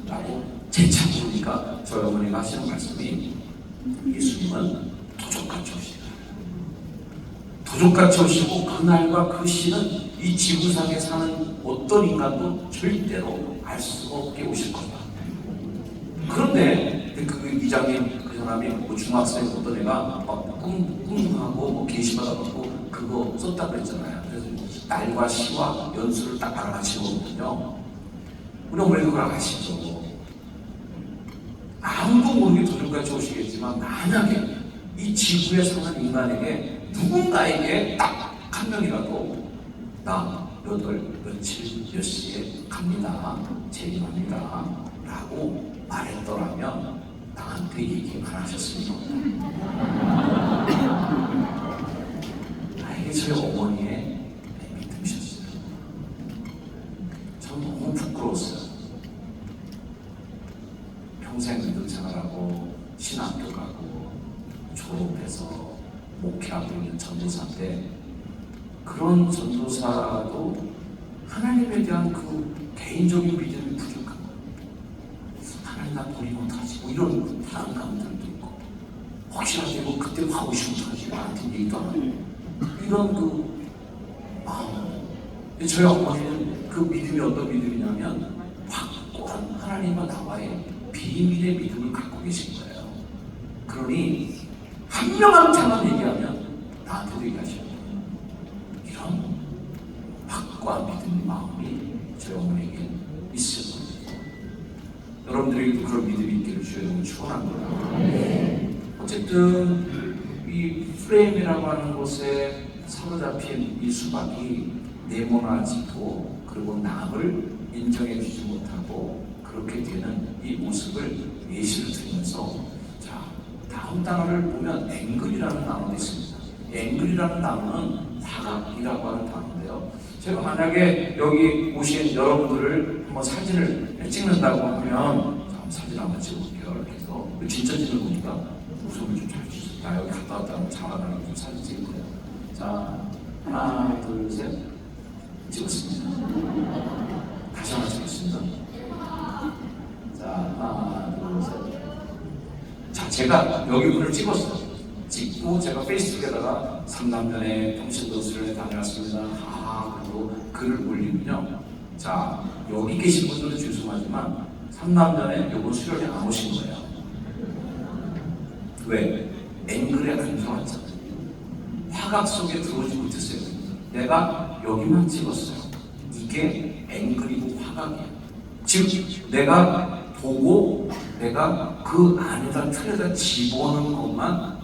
Speaker 1: 라고 재차 물으니까 저희 어머니가 하시는 말씀이 예수님은 도적같이 오시다. 도적같이 오시고 그날과 그 시는 이 지구상에 사는 어떤 인간도 절대로 알 수가 없게 오실 거다. 그런데 그 이장님 그 사람이 뭐 중학생 어떤 애가 막 꿈하고 뭐 게시받아 갖고 그거 썼다 그랬잖아요. 그래서 날과 시와 연수를 딱 알아맞히거든요. 우리 어머니도 그걸 아시죠? 아무도 모르게 도둑같이 오시겠지만 만약에 이 지구에 사는 인간에게 누군가에게 딱 한 명이라도 나 며칠 몇 시에 갑니다. 재림합니다. 라고 말했더라면 나한테 얘기 안 하셨습니다. 이게 저희 어머니의 믿음이셨어요. 전 너무 부끄러웠어요. 평생 믿음 생활하고 신학교 가고 졸업해서 목회하고 있는 전도사인데 그런 전도사도 하나님에 대한 그 개인적인 믿음이 부족한 거예요. 하나님 나 버리면 어떡하지? 뭐 이런 불안감들도 있고 혹시라도 뭐 그때 하고 싶으면 어떡하지? 나한테 얘기도 안 하고 이런 그 마음. 저희 어머니는 그 믿음이 어떤 믿음이냐면 확고한 하나님과 나와의 비밀의 믿음을 갖고 계신 거예요. 그러니 한 명 한 차만 얘기하면 나한테도 얘기하시고 이런 확고한 믿음의 마음이 저희 어머니에게 있을 겁니다. 여러분들에게도 그런 믿음이 있기를 주여 축원합니다. 어쨌든 이 프레임이라고 하는 곳에 사로잡힌 이 수박이 네모나지도 그리고 남을 인정해 주지 못하고 그렇게 되는 이 모습을 예시를 들면서 자 다음 단어를 보면 앵글이라는 단어도 있습니다. 앵글이라는 단어는 화각이라고 하는 단어인데요. 제가 만약에 여기 오신 여러분들을 한번 사진을 찍는다고 하면 사진 한번 찍어볼게요. 이렇게 해서 진짜 찍는 거니까 웃음을 좀 잘 주세요. 나 여기 갔다 왔다고 장난하는 좀 사진 찍을게요. 자 하나 둘 셋 찍었습니다. 다시 하나 찍겠습니다. 자 하나 둘 셋. 자 제가 여기 분을 찍었어요. 찍고 제가 페이스북에다가 3남년에 통신도 수련회 다녀왔습니다. 그리고 글을 올리면요. 자 여기 계신 분들은 죄송하지만 3남년에 요번 수련회 안 오신 거예요. 왜? 앵글에 안 들어왔잖아요. 화각 속에 들어오지 못했어요. 내가 여기만 찍었어요. 이게 앵글이고 화각이에요. 즉 내가 보고 내가 그 안에다 틀에다 집어넣는 것만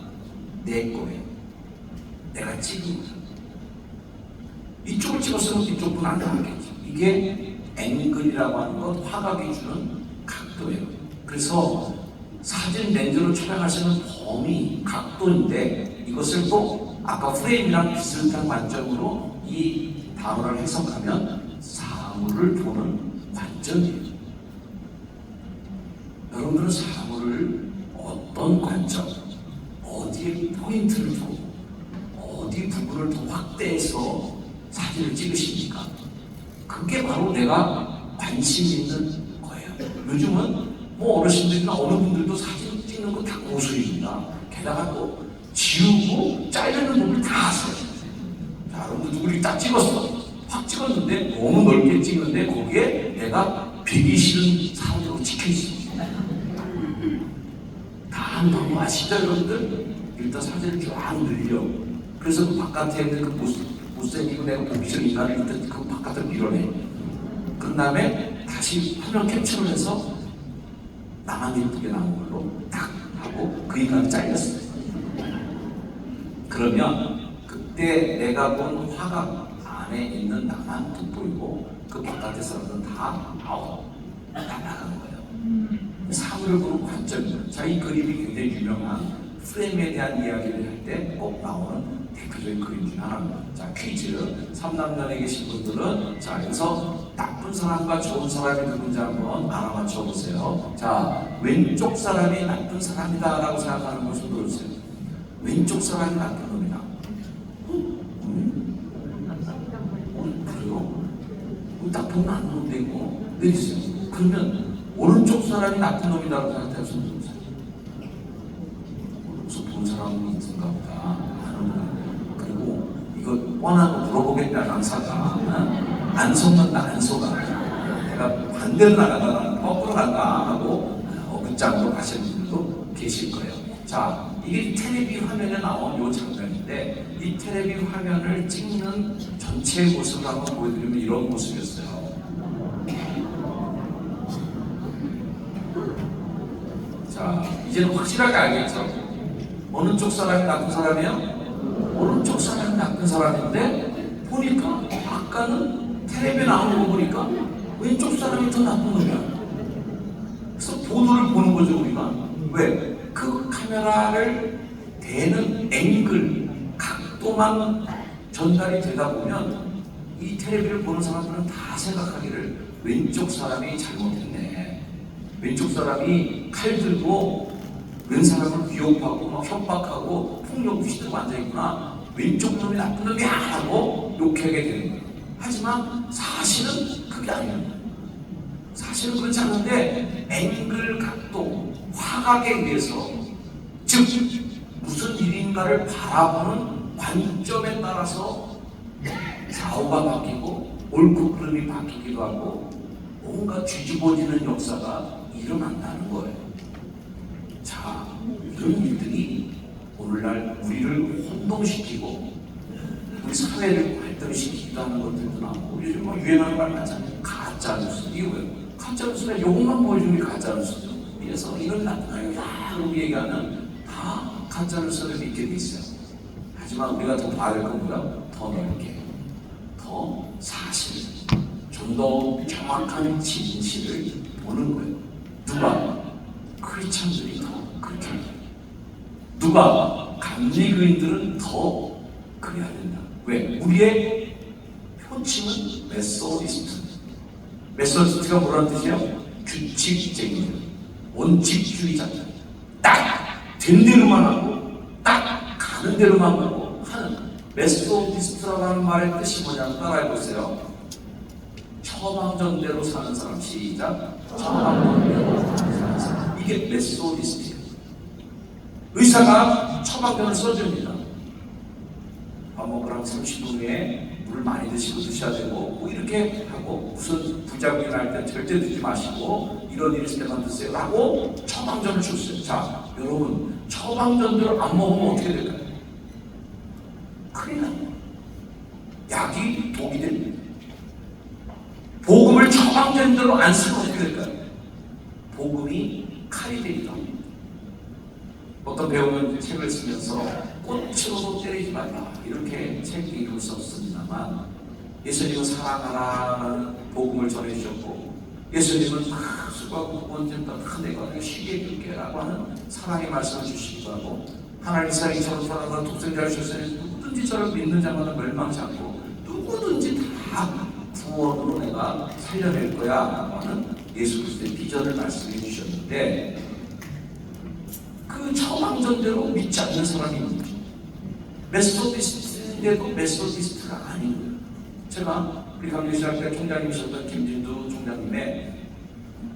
Speaker 1: 내 거예요. 내가 찍은 거죠. 이쪽을 찍었으면 이쪽 분은 안 나왔겠죠. 이게 앵글이라고 하는 건 화각이 주는 각도예요. 그래서 사진 렌즈로 촬영하시는 범위, 각도인데 이것을 또 아까 프레임이랑 비슷한 관점으로 이 단어를 해석하면 사물을 보는 관점이에요. 여러분들은 사물을 어떤 관점, 어디에 포인트를 두고 어디 부분을 더 확대해서 사진을 찍으십니까? 그게 바로 내가 관심 있는 거예요. 요즘은 뭐 어르신들이나 어느 분들도 사진 찍는 거 다 고수입니다. 게다가 또 지우고 자르는 법을 다 아세요. 자, 여러분 누구를 딱 찍었어. 확 찍었는데 너무 넓게 찍는데 거기에 내가 비기 싫은 사람으로 찍혀있어. 다 한번 뭐 아시죠 여러분들? 일단 사진을 쫙 늘려. 그래서 그 바깥에 있는 그 못생기고 내가 보기 싫은 인간을 일단 그 바깥을 밀어내. 그 다음에 다시 화면 캡처를 해서 나만 예쁘게 나온 걸로 딱 하고 그 인간을 잘렸어요. 그러면 그때 내가 본 화각 안에 있는 나만 돋보이고 그 바깥의 사람들은 다 아웃, 다 나간 거예요. 사회를 보는 관점입니다. 자, 이 그림이 굉장히 유명한 프레임에 대한 이야기를 할 때 꼭 나오는 대표적인 그림 중 하나입니다. 자, 퀴즈. 3남단에 계신 분들은 자, 여기서 나쁜 사람과 좋은 사람이 누군지 한번 알아맞혀 보세요. 자, 왼쪽 사람이 나쁜 사람이다 라고 생각하는 것을 들어주세요. 왼쪽 사람이 나쁜 놈이다. 그래요? 딱 보면 안 놈인데 이거 내주세요. 그러면 오른쪽 사람이 나쁜 놈이라고 생각하시면 되세요. 그래서 본 사람은 있는가 보다. 그리고 이거 뻔하고 물어보겠다 강사가 안 속는다 안 속아. 내가 반대로 나가다 거꾸로 간다 하고 어긋장으로 가시는 분들도 계실 거예요. 자, 이게 텔레비 화면에 나온 이 장면인데 이 텔레비 화면을 찍는 전체의 모습을 한번 보여드리면 이런 모습이었어요. 자, 이제는 확실하게 알겠죠? 어느 쪽 사람이 나쁜 사람이에요? 오른쪽 사람이 나쁜 사람인데 보니까 아까는 텔레비에 나오는 거 보니까 왼쪽 사람이 더 나쁜 놈이야. 그래서 보도를 보는 거죠 우리가. 왜? 그 카메라를 대는 앵글, 각도만 전달이 되다 보면 이 텔레비를 보는 사람들은 다 생각하기를 왼쪽 사람이 잘못했네. 왼쪽 사람이 칼 들고 왼 사람을 위협하고 막 협박하고 폭력 휘두르고 앉아있구나. 왼쪽 놈이 나쁜 놈이야 하고 욕하게 되는 거예요. 하지만 사실은 그게 아니에요. 사실은 그렇지 않은데 앵글, 각도, 화각에 의해서 즉 무슨 일인가를 바라보는 관점에 따라서 사고가 바뀌고 옳고 그름이 바뀌기도 하고 뭔가 뒤집어지는 역사가 일어난다는 거예요. 자, 이런 일들이 오늘날 우리를 혼동시키고 우리 사회를 발전시키기도 하는 것들도 나오고 요즘 뭐 유행하는 말 많잖아요. 가짜뉴스. 이게 뭐예요? 가짜뉴스가 요것만 보여주는 게 가짜뉴스죠. 그래서 이런 나쁜 아이가 얘기하는 다 가짜뉴스를 믿게 돼 있어요. 하지만 우리가 더 봐야 될 겁니다. 더 넓게, 더 사실, 좀 더 정확한 진실을 보는 거예요. 누가? 크리스찬들이 더 그렇게 합니다. 누가? 감리교인들은 더 그래야 된다. 왜? 우리의 표침은 메소디스트. 메소디스트가 뭐라는 뜻이에요? 규칙쟁이들, 원칙주의자들. 딱 된 대로만 하고 딱 가는 대로만 가고 하는 메소디스트라고 하는 말의 뜻이 뭐냐면 따라해보세요. 처방전대로 사는 사람. 시작. 처방전대로 사는 사람. 이게 메소디스트예요. 의사가 처방전을 써줍니다. 밥 먹으라고 30분 후에 물을 많이 드셔야 되고 뭐 이렇게 하고 무슨 부작용이 날 때 절대 드지 마시고 이런 일이 있을 때만 드세요 라고 처방전을 줬어요. 자, 여러분 처방전대로 안 먹으면 어떻게 될까요? 큰일 납니다. 약이 독이 됩니다. 복음을 처방전대로 안 쓰면 어떻게 될까요? 복음이 칼이 되기도 합니다. 어떤 배우는 책을 쓰면서 꽃으로도 때리지 말라 이렇게 책 이름을 썼습니다만 예수님은 사랑하라는 복음을 전해주셨고 예수님은 수고하고 구원된다 내가 쉬게 해줄게 라고 하는 사랑의 말씀을 주시기도 하고 하나님 사랑이 저를 사랑하는 독생자를 주셨으니 누구든지 저를 믿는 자마다 멸망하지 않고 누구든지 다 구원으로 내가 살려낼 거야 라고 하는 예수 그리스도의 비전을 말씀해 주셨는데 그 처방전대로 믿지 않는 사람이 있는 거죠. 메소디스트인데도 메소디스트가 아닌 거예요. 제가 우리 감리교회 총장님이셨던 김진두 총장님의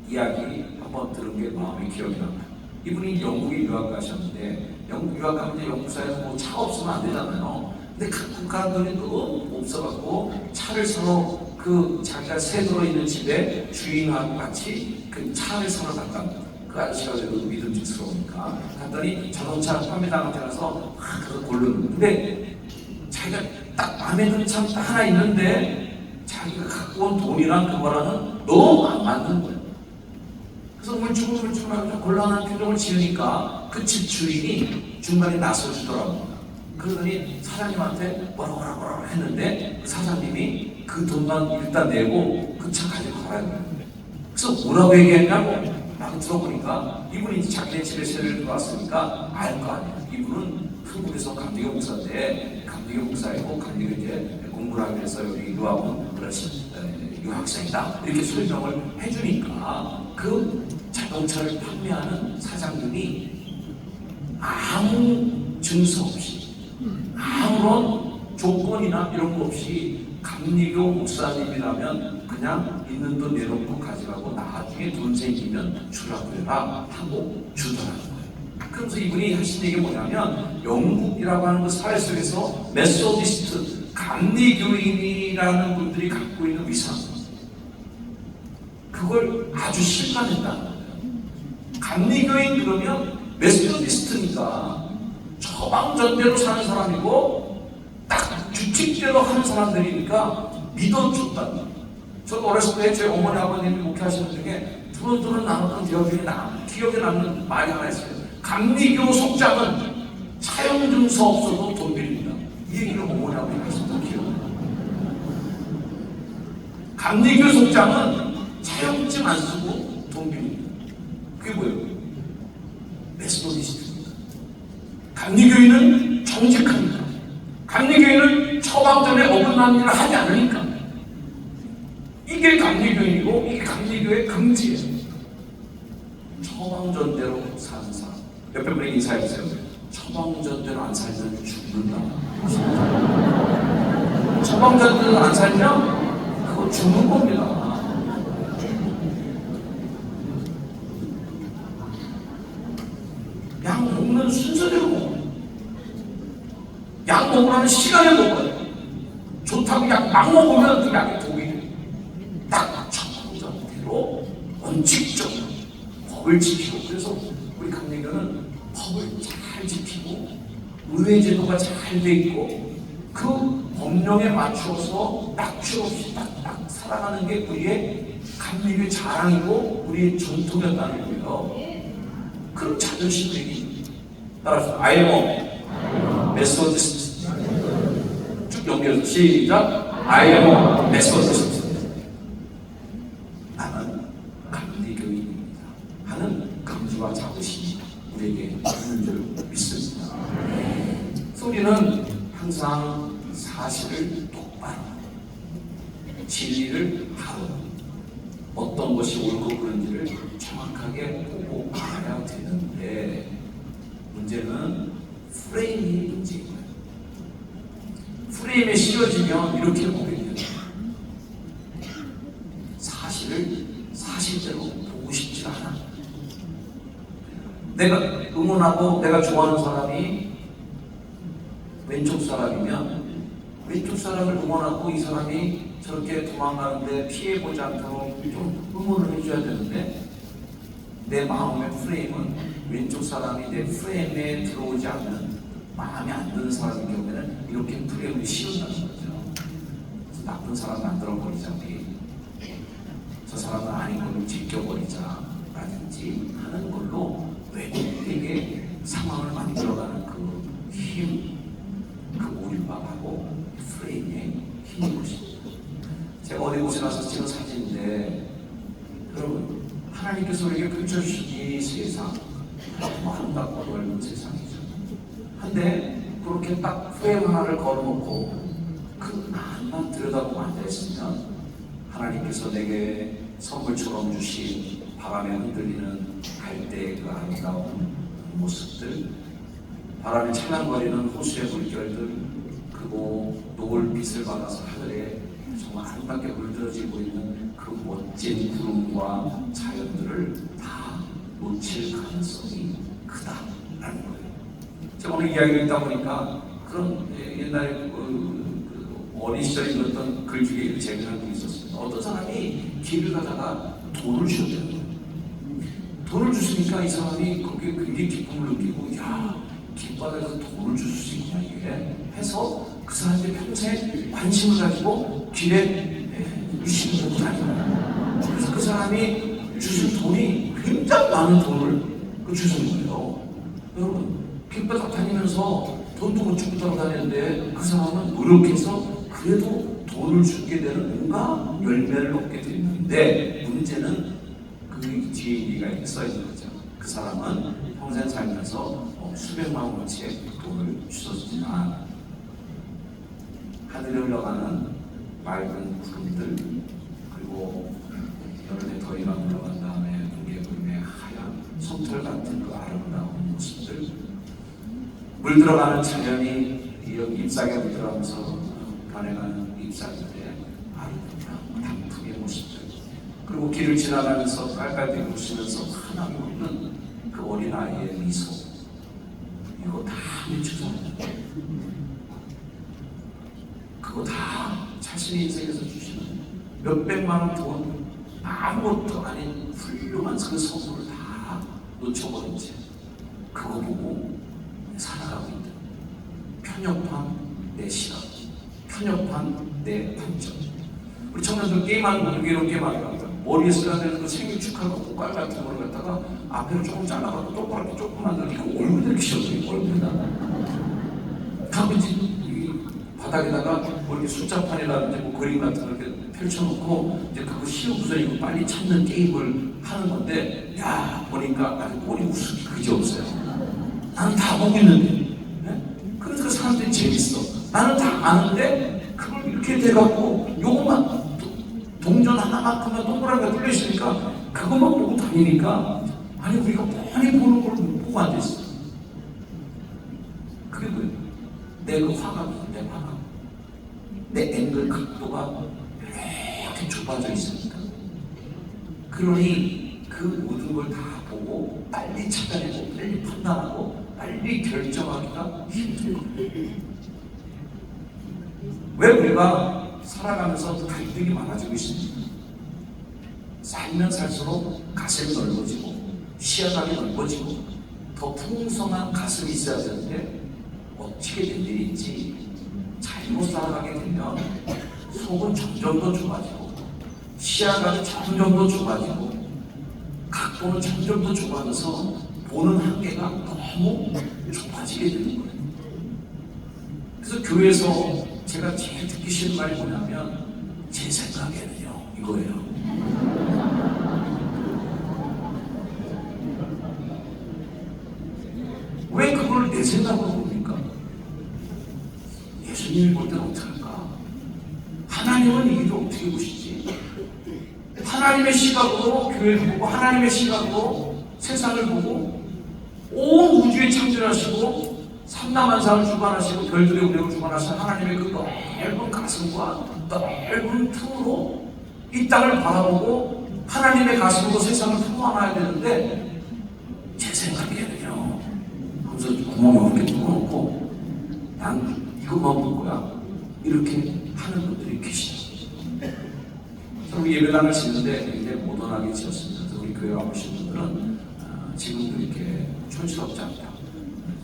Speaker 1: 이야기 한번 들은 게 마음에 기억이 납니다. 이분이 영국에 유학 가셨는데 영국 유학 가면 이제 영국사에서 뭐 차 없으면 안 되잖아요. 근데 각국 가는데 너무 없어갖고 차를 사러 그 자기가 새 들어있는 집에 주인하고 같이 그 차를 사러 갔답니다. 그 아저씨가 그래도 믿음직스러우니까 갔더니 자동차 판매장한테 가서 그거 고르는. 근데 자기가 딱 마음에 드는 차 하나 있는데 자기가 갖고 온 돈이랑 그거랑은 너무 안 맞는 거예요. 그래서 물쭉물쭉하고 곤란한 표정을 지으니까 그 집 주인이 중간에 나서주더라고요. 그러더니 사장님한테 뭐라고 했는데 그 사장님이 그 돈만 일단 내고 그 차 가지고 가라는 거예요. 그래서 뭐라고 얘기했냐고 막 그 들어보니까 이분이 이제 자기네 집에 세례를 들어왔으니까 알 거 아니에요. 이분은 한국에서 감리교 목사인데 감리교 목사이고 감리교 이제 공부를 하기 위해서 여기 유학원 그렇지 유학생이다 이렇게 설명을 해주니까 그 자동차를 판매하는 사장님이 아무 증서 없이 아무런 조건이나 이런 거 없이 감리교 목사님이라면 그냥 있는 돈 내놓고 가져가고 나중에 돈 생기면 주라고 해라 하고 주더라고요. 그래서 이분이 하신 얘기 뭐냐면 영국이라고 하는 그 사회 속에서 메소디스트 감리교인이라는 분들이 갖고 있는 위상 그걸 아주 실감했다는 거예요. 감리교인 그러면 메소디스트니까 처방전대로 사는 사람이고 딱 규칙대로 하는 사람들이니까 믿어줬다는 거예요. 저도 어렸을 때 제 어머니 아버님이 목회하시는 중에 두런두런 나눴던 기억에 남는 말이 하나 있어요. 감리교 속장은 차용증서 없어도 돈 빌립니다. 이 얘기를 어머니 아버님이 하셨던 기억이 나요. 감리교 속장은 차용증 안 쓰고 돈 빌립니다. 그게 뭐예요? 메소디스트입니다. 감리교인은 정직합니다. 감리교인은 처방전에 어긋나는 일을 하지 않으니까. 이게 감리교인이고 이게 감리교의 금지예요. 처방전대로 사는 사람. 옆에 분에게 인사해주세요. 처방전대로 안 살면 죽는다. 처방전대로 안 살면 그거 죽는 겁니다. 약 먹는 순서대로 먹어요. 약 먹으라는 시간에 먹어요. 좋다고 약 막 먹으면 그 약이 독이 돼요. 딱 처방전대로 원칙적으로 법을 지키고 그래서 우리 감리교는 법을 잘 지키고 의회제도가 잘 돼 있고 그 법령에 맞추어서 낙취 없이 딱딱 살아가는 게 우리의 감리교의 자랑이고 우리의 전통이었다는 거예요. 그런 자존심을 얘기 따라서 I am a Methodist 쭉 연결해서 시작 I am a Methodist 나는 감리교인입니다 하는 강조와 자부심이 우리에게 있는 줄 믿습니다. 우리는 항상 사실을 똑바로 진리를 하고 어떤 것이 옳고 그른지를 정확하게 보고 알아야 되는데 문제는 프레임이 문제인 거예요. 프레임에 씌워지면 이렇게 보게 돼요. 사실을 사실대로 보고 싶지 않아. 내가 응원하고 내가 좋아하는 사람이 왼쪽 사람이면 왼쪽 사람을 응원하고 이 사람이 저렇게 도망가는데 피해보지 않도록 좀 응원을 해줘야 되는데 내 마음의 프레임은 왼쪽 사람이 내 프레임에 들어오지 않는 마음에 안 드는 사람인 경우에는 이렇게 프레임을 씌운다는 거죠. 나쁜 사람 만들어버리자 우리 저 사람은 아닌 걸로 제껴버리자 라든지 하는 걸로 외국에게 상황을 만들어가는 그 힘, 그 몰입하고 프레임의 힘인 것입니다. 제가 어디 곳에 가서 찍은 사진인데 여러분 하나님께서 우리에게 펼쳐주신 이 세상 너무 아름답고 넓은 세상이죠. 한데 그렇게 딱 프레임 하나를 걸어놓고 그 안만 들여다보고 앉아있으면 하나님께서 내게 선물처럼 주신 바람에 흔들리는 갈대의 그 아름다운 모습들 바람에 찰랑거리는 호수의 물결들 그리고 노을빛을 받아서 하늘에 정말 아름답게 물들어지고 있는 그 멋진 구름과 자연들을 다 놓칠 가능성이 크다라는 거예요. 제가 오늘 이야기를 듣다 보니까 그런 옛날에 어린 시절에 읽었던 글 중에 재미난 글이 있었습니다. 어떤 사람이 길을 가다가 돈을 주었대요. 돈을 주시니까 이 사람이 거기에 굉장히 기쁨을 느끼고 야 길바닥에서 돈을 줄 수 있냐 이게 해서 그 사람이 평생 관심을 가지고 길에 유심히 보고 다니는 그래서 그 사람이 주신 돈이 굉장히 많은 돈을 주신 거예요. 여러분 길바닥 다니면서 돈도 못 주고 따라다니는데 그 사람은 노력해서 그래도 돈을 주게 되는 뭔가 열매를 얻게 됐는데 문제는 그 그 뒤에 얘기가 이렇게 써있는 거죠. 그 사람은 평생 살면서 수백만 원어치의 돈을 주셨지만 하늘에 흘러가는 맑은 구름들, 그리고 여름에 더위가 물러간 다음에 무게구름의 하얀 솜털 같은 그 아름다운 모습들, 물 들어가는 자연이 잎사귀에 물 들어가면서 변해가는 잎사귀들의 아름다운 단풍의 모습들, 그리고 길을 지나가면서 깔깔대고 웃으면서 환하게 웃는 그 어린아이의 미소, 이거 다 미쳐줍니다. 그거 다 자신의 인생에서 주시는 몇백만 원 돈, 아무것도 아닌 훌륭한 그 선물을 다 놓쳐버린 채 그거 보고 살아가고 있다. 편협한 내 시각, 편협한 내 판정. 우리 청년들 게임하는 거 외로운 게임하는 거 같다. 머리에 써야 되는 그 생일 축하하고 꽃갈 같은 거를 갖다가 앞에를 조금 잘라가지고 동그랗게 조금 만들고 얼굴 이렇게 씌워줘요. 얼굴에다 가끔씩 바닥에다가 뭐 이렇게 숫자판이라든지 뭐 그림 같은 거 이렇게 펼쳐놓고 이제 그거 씌우고서 이거 빨리 찾는 게임을 하는 건데, 야 보니까 아주 꼬리 웃음이 그지없어요. 나는 다 보고 있는데, 네? 그래서 그 사람들이 재밌어. 나는 다 아는데 그걸 이렇게 돼갖고 요것만 동전 하나만큼만 동그랗게 뚫려 있으니까 그것만 보고 다니니까, 아니 우리가 뻔히 보는 걸 못 보고 앉아있어. 그게 뭐예요? 내 그 화각이, 내 화각, 내 앵글 각도가 이렇게 좁아져 있으니까. 그러니 그 모든 걸 다 보고 빨리 찾아내고 빨리 판단하고 빨리 결정하기가 힘든 거예요. 왜 우리가 살아가면서 갈등이 많아지고 있습니까? 살면 살수록 가슴이 넓어지고 시야각이 넓어지고 더 풍성한 가슴이 있어야 되는데 어떻게 된 일인지 잘못 살아가게 되면 속은 점점 더 좁아지고 시야각이 점점 더 좁아지고 각도는 점점 더 좁아져서 보는 한계가 너무 좁아지게 되는 거예요. 그래서 교회에서 제가 제일 듣기 싫은 말이 뭐냐면 제 생각에는요 이거예요. 왜 그걸 내 생각으로 봅니까? 예수님이 볼 때는 어떻게 할까? 하나님은 이 일을 어떻게 보시지? 하나님의 시각으로 교회를 보고 하나님의 시각으로 세상을 보고 온 우주에 창조하시고 삼라만상을 주관하시고 별들의 운명을 주관하신 하나님의 그 넓은 가슴과 넓은 품으로 이 땅을 바라보고 하나님의 가슴으로 세상을 품어안아야 되는데 제 생각에는요 하면서 구멍을 이렇게 뚫어놓고 난 이것만 볼 거야 이렇게 하는 분들이 계시죠. 우리 예배당을 짓는데 굉장히 모던하게 지었습니다. 그래서 우리 교회 와보신 분들은 지금도 이렇게 촌스럽지 않다.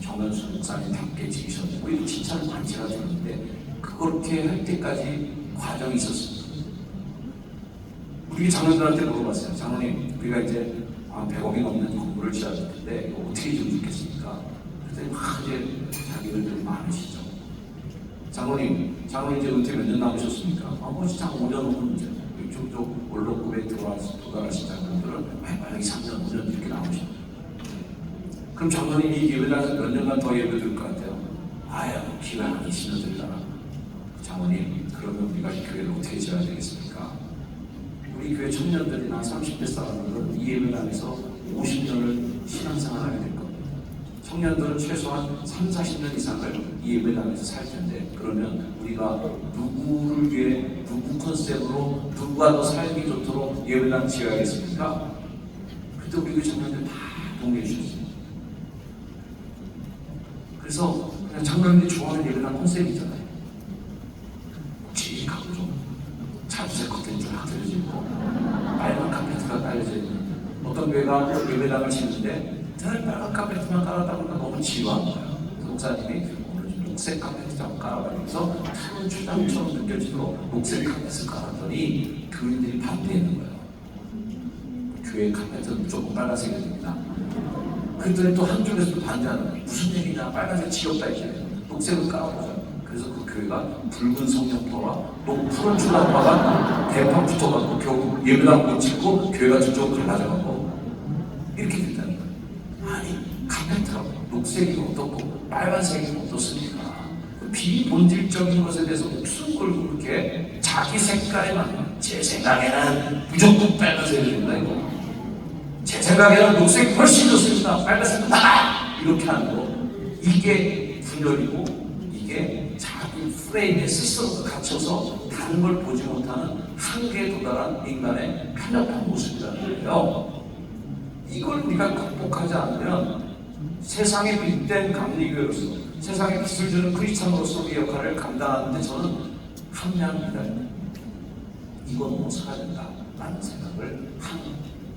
Speaker 1: 정현수 목사님 답게 지으셨고 이런 칭찬을 많이 제가 들었는데 그렇게 할 때까지 과정이 있었습니다. 우리 장로들한테 물어봤어요. 장로님, 우리가 이제 100억이 넘는 건물을 지어야 될 텐데 이거 어떻게 지으면 좋겠습니까? 그랬더니 막 이제 자기들이 많으시죠. 장로님 이제 은퇴 몇 년 남으셨습니까? 벌써 장 5년 넘은 이제 이쪽 원로급에 도달하신 장로들은 만약에 3년, 5년 이렇게 남으셔. 그럼 장로님 이 예배당에서 몇 년간 더 예배 드릴 것 같아요? 아유, 기회 한 20년 드리잖아. 장로님, 그러면 우리가 이 교회를 어떻게 지어야 되겠습니까? 우리 교회 청년들이나 30대 사람들은 이 예배당에서 50년을 신앙생활 하게 될 겁니다. 청년들은 최소한 30-40년 이상을 이 예배당에서 살 텐데 그러면 우리가 누구를 위해 누구 컨셉으로 누가 더 살기 좋도록 예배당 지어야겠습니까? 그때 우리 그 청년들 다 동의해 주셨어요. 그래서 그냥 장로님들이 좋아하는 예배당 컨셉이잖아요. 묵직하고 좀 자주색 커튼줄 들여지고 빨간 카페트가 깔려져 있는 어떤 교회가 예배당을 짓는데 늘 빨간 카페트만 깔았다 보니까 너무 지루한 거예요. 목사님이 오늘 좀 녹색 카페트 좀 깔아버리면서 푸른 주장처럼 느껴지도록 녹색 카페트를 깔았더니 교인들이 반대하는 거예요. 교회 카페트는 무조건 빨간색이 됩니다. 그랬더니 또 한쪽에서도 반대하는 거예요. 무슨 얘기냐, 빨간색 지겹다 이제 녹색을 깔아보자. 그래서 그 교회가 붉은 성령파와 푸른 초단파가 대판 붙어갖고 결국 예배당 못 짓고 교회가 저쪽으로 갈라져갖고 이렇게 된다는 거예요. 아니 카펜트라고 녹색이 어떻고 빨간색이 어떻습니까? 비본질적인 것에 대해서 목숨 걸고 그렇게 자기 색깔에만, 제 생각에는 무조건 빨간색이 된다 이거, 제 생각에는 녹색이 훨씬 좋습니다, 빨간색은 나가, 이렇게 하는 거, 이게 분열이고 이게 자기 프레임에 스스로 갇혀서 다른 걸 보지 못하는 한계에 도달한 인간의 편협한 모습이라는 거예요. 이걸 우리가 극복하지 않으면 세상의 빛된 감리교회로서, 세상에 빛을 주는 크리스찬으로서 그 역할을 감당하는데 저는 합리합니다. 이건 못 살아야 된다라는 생각을 하는,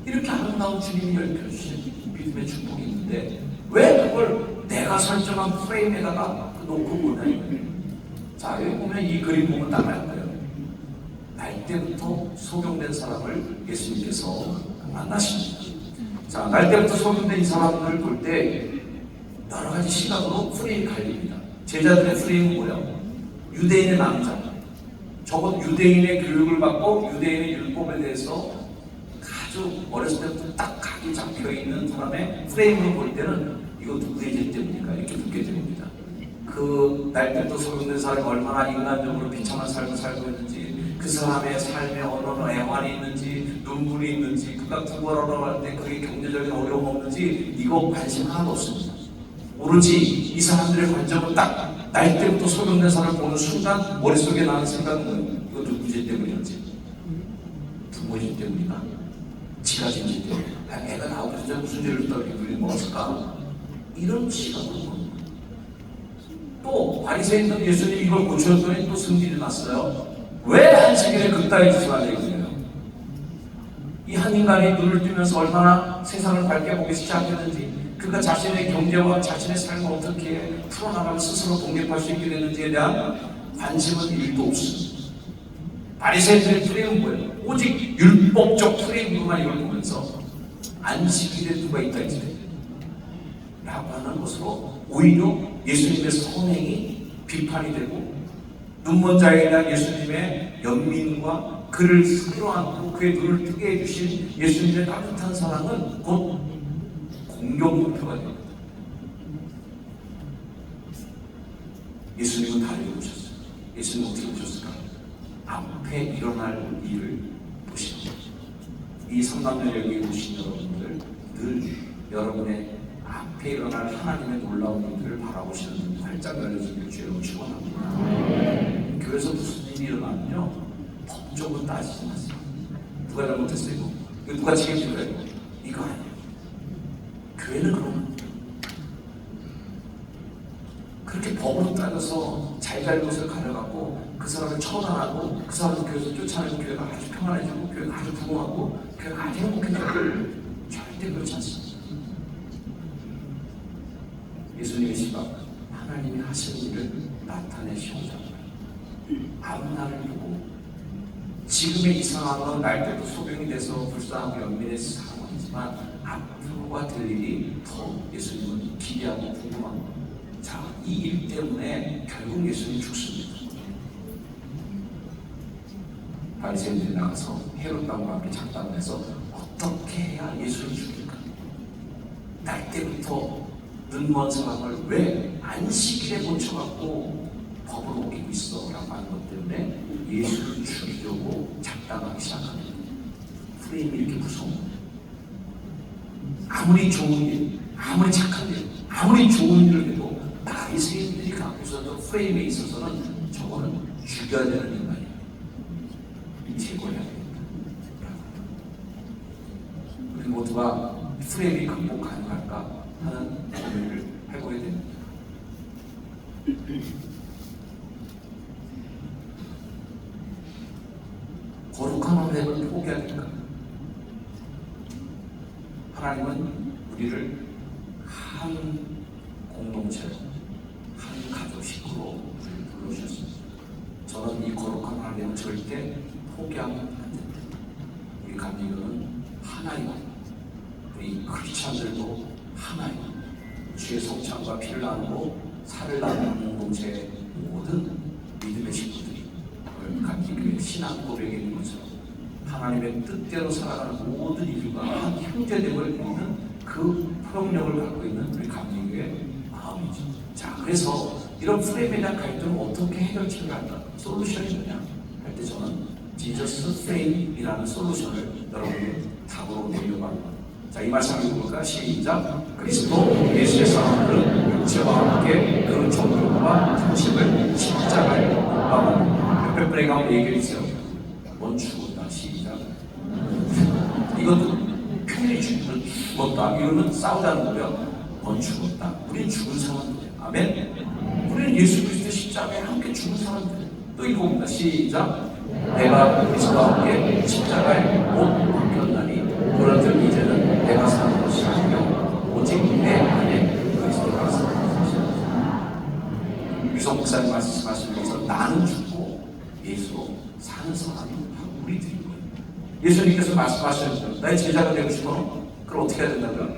Speaker 1: 이렇게 아름다운 주님이 열펴주신 믿음의 축복이 있는데 왜 그걸 내가 설정한 프레임에다가 놓고 보냐면, 자 여기 보면 이 그림 보면 나갈 거예요. 날 때부터 소경된 사람을 예수님께서 만나십니다. 자, 날 때부터 소경된 이 사람들을 볼 때 여러 가지 시각으로 프레임이 갈립니다. 제자들의 프레임은 뭐예요? 유대인의 남자, 적어도 유대인의 교육을 받고 유대인의 율법에 대해서 아주 어렸을 때부터 딱 각이 잡혀있는 사람의 프레임으로 볼 때는 이거 누구의 죄 때문일까 이렇게 묻게 됩니다. 그 날 때부터 소경된 사람이 얼마나 인간적으로 비참한 삶을 살고 있는지, 그 사람의 삶에 어느 애환이 있는지, 눈물이 있는지, 그가 구걸하러 갈 때 그게 경제적인 어려움 없는지, 이거 관심 하나도 없습니다. 오로지 이 사람들의 관점은 딱 날 때부터 소경된 사람을 보는 순간 머릿속에 나는 생각은 이거 누구 죄 때문이었지? 부모 죄 때문이나? 지가 진 죄 때문이나? 애가 나오기 전에 무슨 죄를 또 이렇게 물리 먹었을까? 이런 시각으로 봅니다. 또 바리새인들은 예수님이 이걸 고쳤더니 또 승질이 났어요. 왜 한식일에 그따위 짓을 하냐 이거예요. 이 한 인간이 눈을 뜨면서 얼마나 세상을 밝게 보기 시작했는지, 그가 자신의 경제와 자신의 삶을 어떻게 풀어나가고 스스로 독립할 수 있게 되는지에 대한 관심은 1도 없습니다. 바리새인들의 프레임은 뭐예요? 오직 율법적 프레임으로만 이걸 보면서 안식일에 누가 있다 했지? 라고 하는 것으로 오히려 예수님의 선행이 비판이 되고, 눈먼 자에 대한 예수님의 연민과 그를 사랑하고 그의 눈을 뜨게 해주신 예수님의 따뜻한 사랑은 곧 공경목표가 됩니다. 예수님은 다르게 보셨어요. 예수님은 어떻게 보셨을까? 앞에 일어날 일을 보시는 거죠. 이 성남역 여기 오신 여러분들, 늘 여러분의 앞에 일어날 하나님의 놀라운 일들을 바라보시는 눈이 활짝 열려지길 주여로 축원합니다. 교회에서 무슨 일이 일어나면요, 법적으로 따지지 마세요. 누가 잘못했어요? 이거 누가 책임질 거예요? 이거 아니에요. 교회는 그러면 그렇게 법으로 따져서 잘잘못을 가려갖고 그 사람을 처단하고 그 사람을 교회에서 쫓아내고 교회가 아주 평안해지고 교회가 아주 부흥하고 교회가 아주 행복해지고, 절대 그렇지 않습니다. 예수님의 시각, 하나님이 하신 일을 나타내시고자 앞날을 보고, 지금의 이 상황은 날 때도 소경이 돼서 불쌍하고 연민의 상황이지만 앞으로가 될 일이 더 예수님은 기대하고 궁금합니다. 자, 이 일 때문에 결국 예수님이 죽습니다. 바리새인들이 나가서 헤롯 왕과 함께 작당을 해서 어떻게 해야 예수를 죽일까? 날 때부터 눈먼 사람을 왜 안식일에 고쳐갖고 법을 어기고 있어? 라고 하는 것 때문에 예수를 죽이려고 작당하기 시작합니다. 프레임이 이렇게 무서운 거예요. 아무리 좋은 일, 아무리 착한 일, 아무리 좋은 일을 해도 바리새인들이 갖고 있어도 프레임에 있어서는 저거는 죽여야 되는 인간이에요. 제거해야 됩니다. 우리 모두가 프레임이 극복 가능할까 하는 고민을 해보게 됩니다. 거룩한 언약을 포기해야 될까? 하나님은 우리를 한 공동체로, 한 가족 식구로 불러주셨습니다. 저는 이 거룩한 하나님을 절대 포기하면 안 됩니다. 우리 감리교는 하나이고, 우리 크리스찬들도 하나이고, 주의 성찬과 피를 나누고 살을 나누는 공동체의 모든 주님의 식구들이 감리교회 신앙 고백에 있는 것처럼 하나님의 뜻대로 살아가는 모든 이들과 한 형제됨을 이루는 그 포용력을 갖고 있는 우리 감리교회의 마음이죠. 자, 그래서 이런 프레임에 대한 갈등을 어떻게 해결책을 할까? 솔루션이 뭐냐? 할 때 저는 지저스 프레임이라는 솔루션을 여러분이 답으로 내려고 합니다. 자, 이 말씀을 읽어볼까? 시작! 그리스도 예수의 사랑은 육체와 함께 그 정욕과 정식을 십자가에 못 박아 몇백 번에 가면 얘기해 주세요. 뭔 죽었다. 시작! 이것도 편히 죽었다. 이러면 싸우자는 거고요. 뭔 죽었다. 우린 죽은 사람들이에요. 아멘? 우리는 예수 그리스도 십자가에 함께 죽은 사람들이에요. 또 읽어봅니다. 시작! 내가 그리스도와 함께 십자가에 못 박혔나니 그런즉 이제는 내가 사는 것이 아니요 오직 내 안에 그리스도가 사는 것이다. 유성 목사님 말씀하시면서 나는 죽고 예수로 사는 사람이 우리들인 거예요. 예수님께서 말씀하셨죠. 나의 제자가 되고 싶어? 그럼 어떻게 해야 된다고요?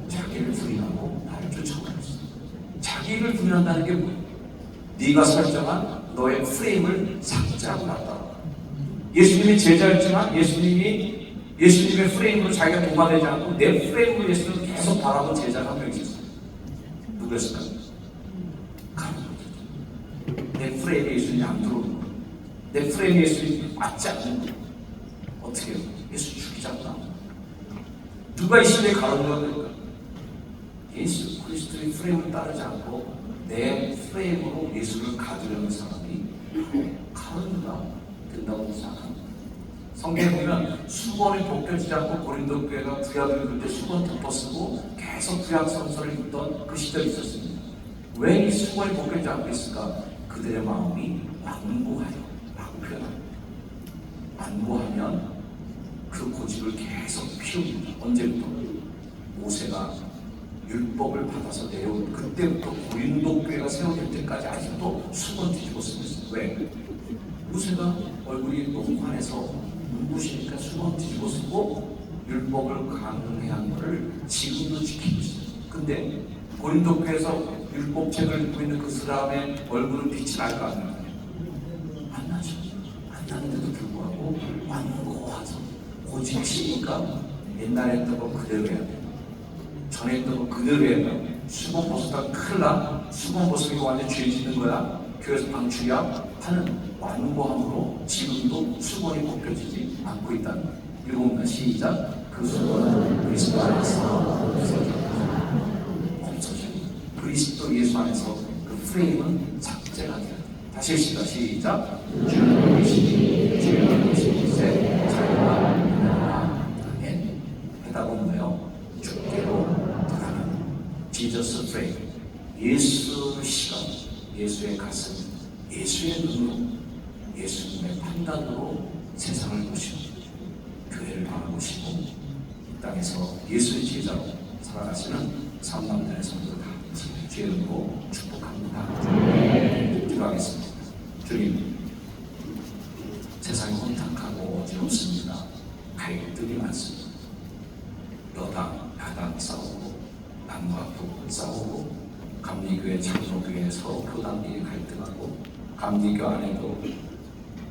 Speaker 1: 자기를 부인하고 나를 쫓아가겠어. 자기를 부인한다는 게 뭐예요? 네가 설정한 너의 프레임을 삭제하고 났다. 예수님이 제자였지만 예수님의 프레임으로 자기가 동화되지 않고 내 프레임으로 예수님을 계속 바라본 제자가 한 명 있었어요. 누구였을까요? 내 프레임에 예수님이 안 들어오는 거예요. 내 프레임에 예수님이 맞지 않는 거예요. 어떻게 해요? 예수 죽이자구나. 누가 이 시대에 가로등을 될까요? 예수 그리스도의 프레임을 따르지 않고 내 프레임으로 예수를 가두려는 사람이 가로등가 된다고 생각합니다. 성경에 보면 수건이 벗겨지지 않고 고린도 교회가 구약을 읽을 때 수건 덮어쓰고 계속 구약 성서를 읽던 그 시절이 있었습니다. 왜 이 수건이 벗겨지지 않고 있을까? 그들의 마음이 완고하여 라고 표현합니다. 완고하면 그 고집을 계속 피웁니다. 언제부터? 모세가 율법을 받아서 내려온 그때부터 고린도 교회가 세워질 때까지 아직도 수건 뒤집어 쓰고 있어요. 왜? 모세가 얼굴이 너무 환해서 눈부시니까 수건 뒤집어 쓰고 율법을 강행한 것을 지금도 지키고 있어요. 근데 고린도 교회에서 율법책을 읽고 있는 그 사람의 얼굴은 빛이 날 거 아니에요? 안 나죠. 안 나는데도 불구하고 완고하죠. 고집치니까 옛날에 했던 거 그대로 해야 돼요. 전에 했던 거 그대로 해야 돼요. 수건 벗었다 큰일 나. 수건 벗으니까 완전 죄 짓는 거야. 교회에서 방출이야 하는 완고함으로 지금도 수건이 벗겨지지 않고 있다는 거예요. 읽어봅니다. 시작! 그 수건은 그리스도 안에서 없어져요. 그리스도 예수 안에서 그 프레임은 삭제가 돼요. 다시 읽습니다. 시작! 주는 계시니 주는 계시니세 자유가 있느니라. 아멘. 해답은 뭐예요? 주께로 돌아가는 지저스 프레임. 예수의 시간, 예수의 가슴, 예수의 눈으로, 예수님의 판단으로 세상을 보시고 교회를 바라보시고 이 땅에서 예수의 제자로 살아가시는 삼남단의 성도들 다 주의 이름으로 축복합니다. 기도하겠습니다. 주님, 세상이 혼탁하고 어지럽습니다. 갈등이 많습니다. 여당, 야당 싸우고 남과 북 싸우고 감리교회, 장로교회 서로 교단끼리 갈등하고 감리교 안에도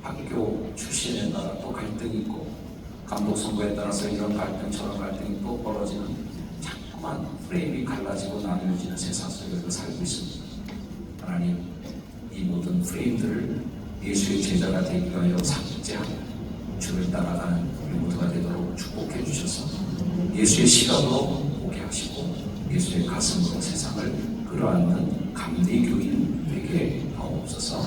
Speaker 1: 학교 출신에 따라 또 갈등이 있고 감독 선거에 따라서 이런 갈등 저런 갈등이 또 벌어지는 자꾸만 프레임이 갈라지고 나누어지는 세상 속에서 살고 있습니다. 하나님, 이 모든 프레임들을 예수의 제자가 되기 위하여 삭제하고 주를 따라가는 우리 모두가 되도록 축복해 주셔서 예수의 시각으로 보게 하시고 예수의 가슴으로 세상을 끌어안는 감리교인 되게 하옵소서.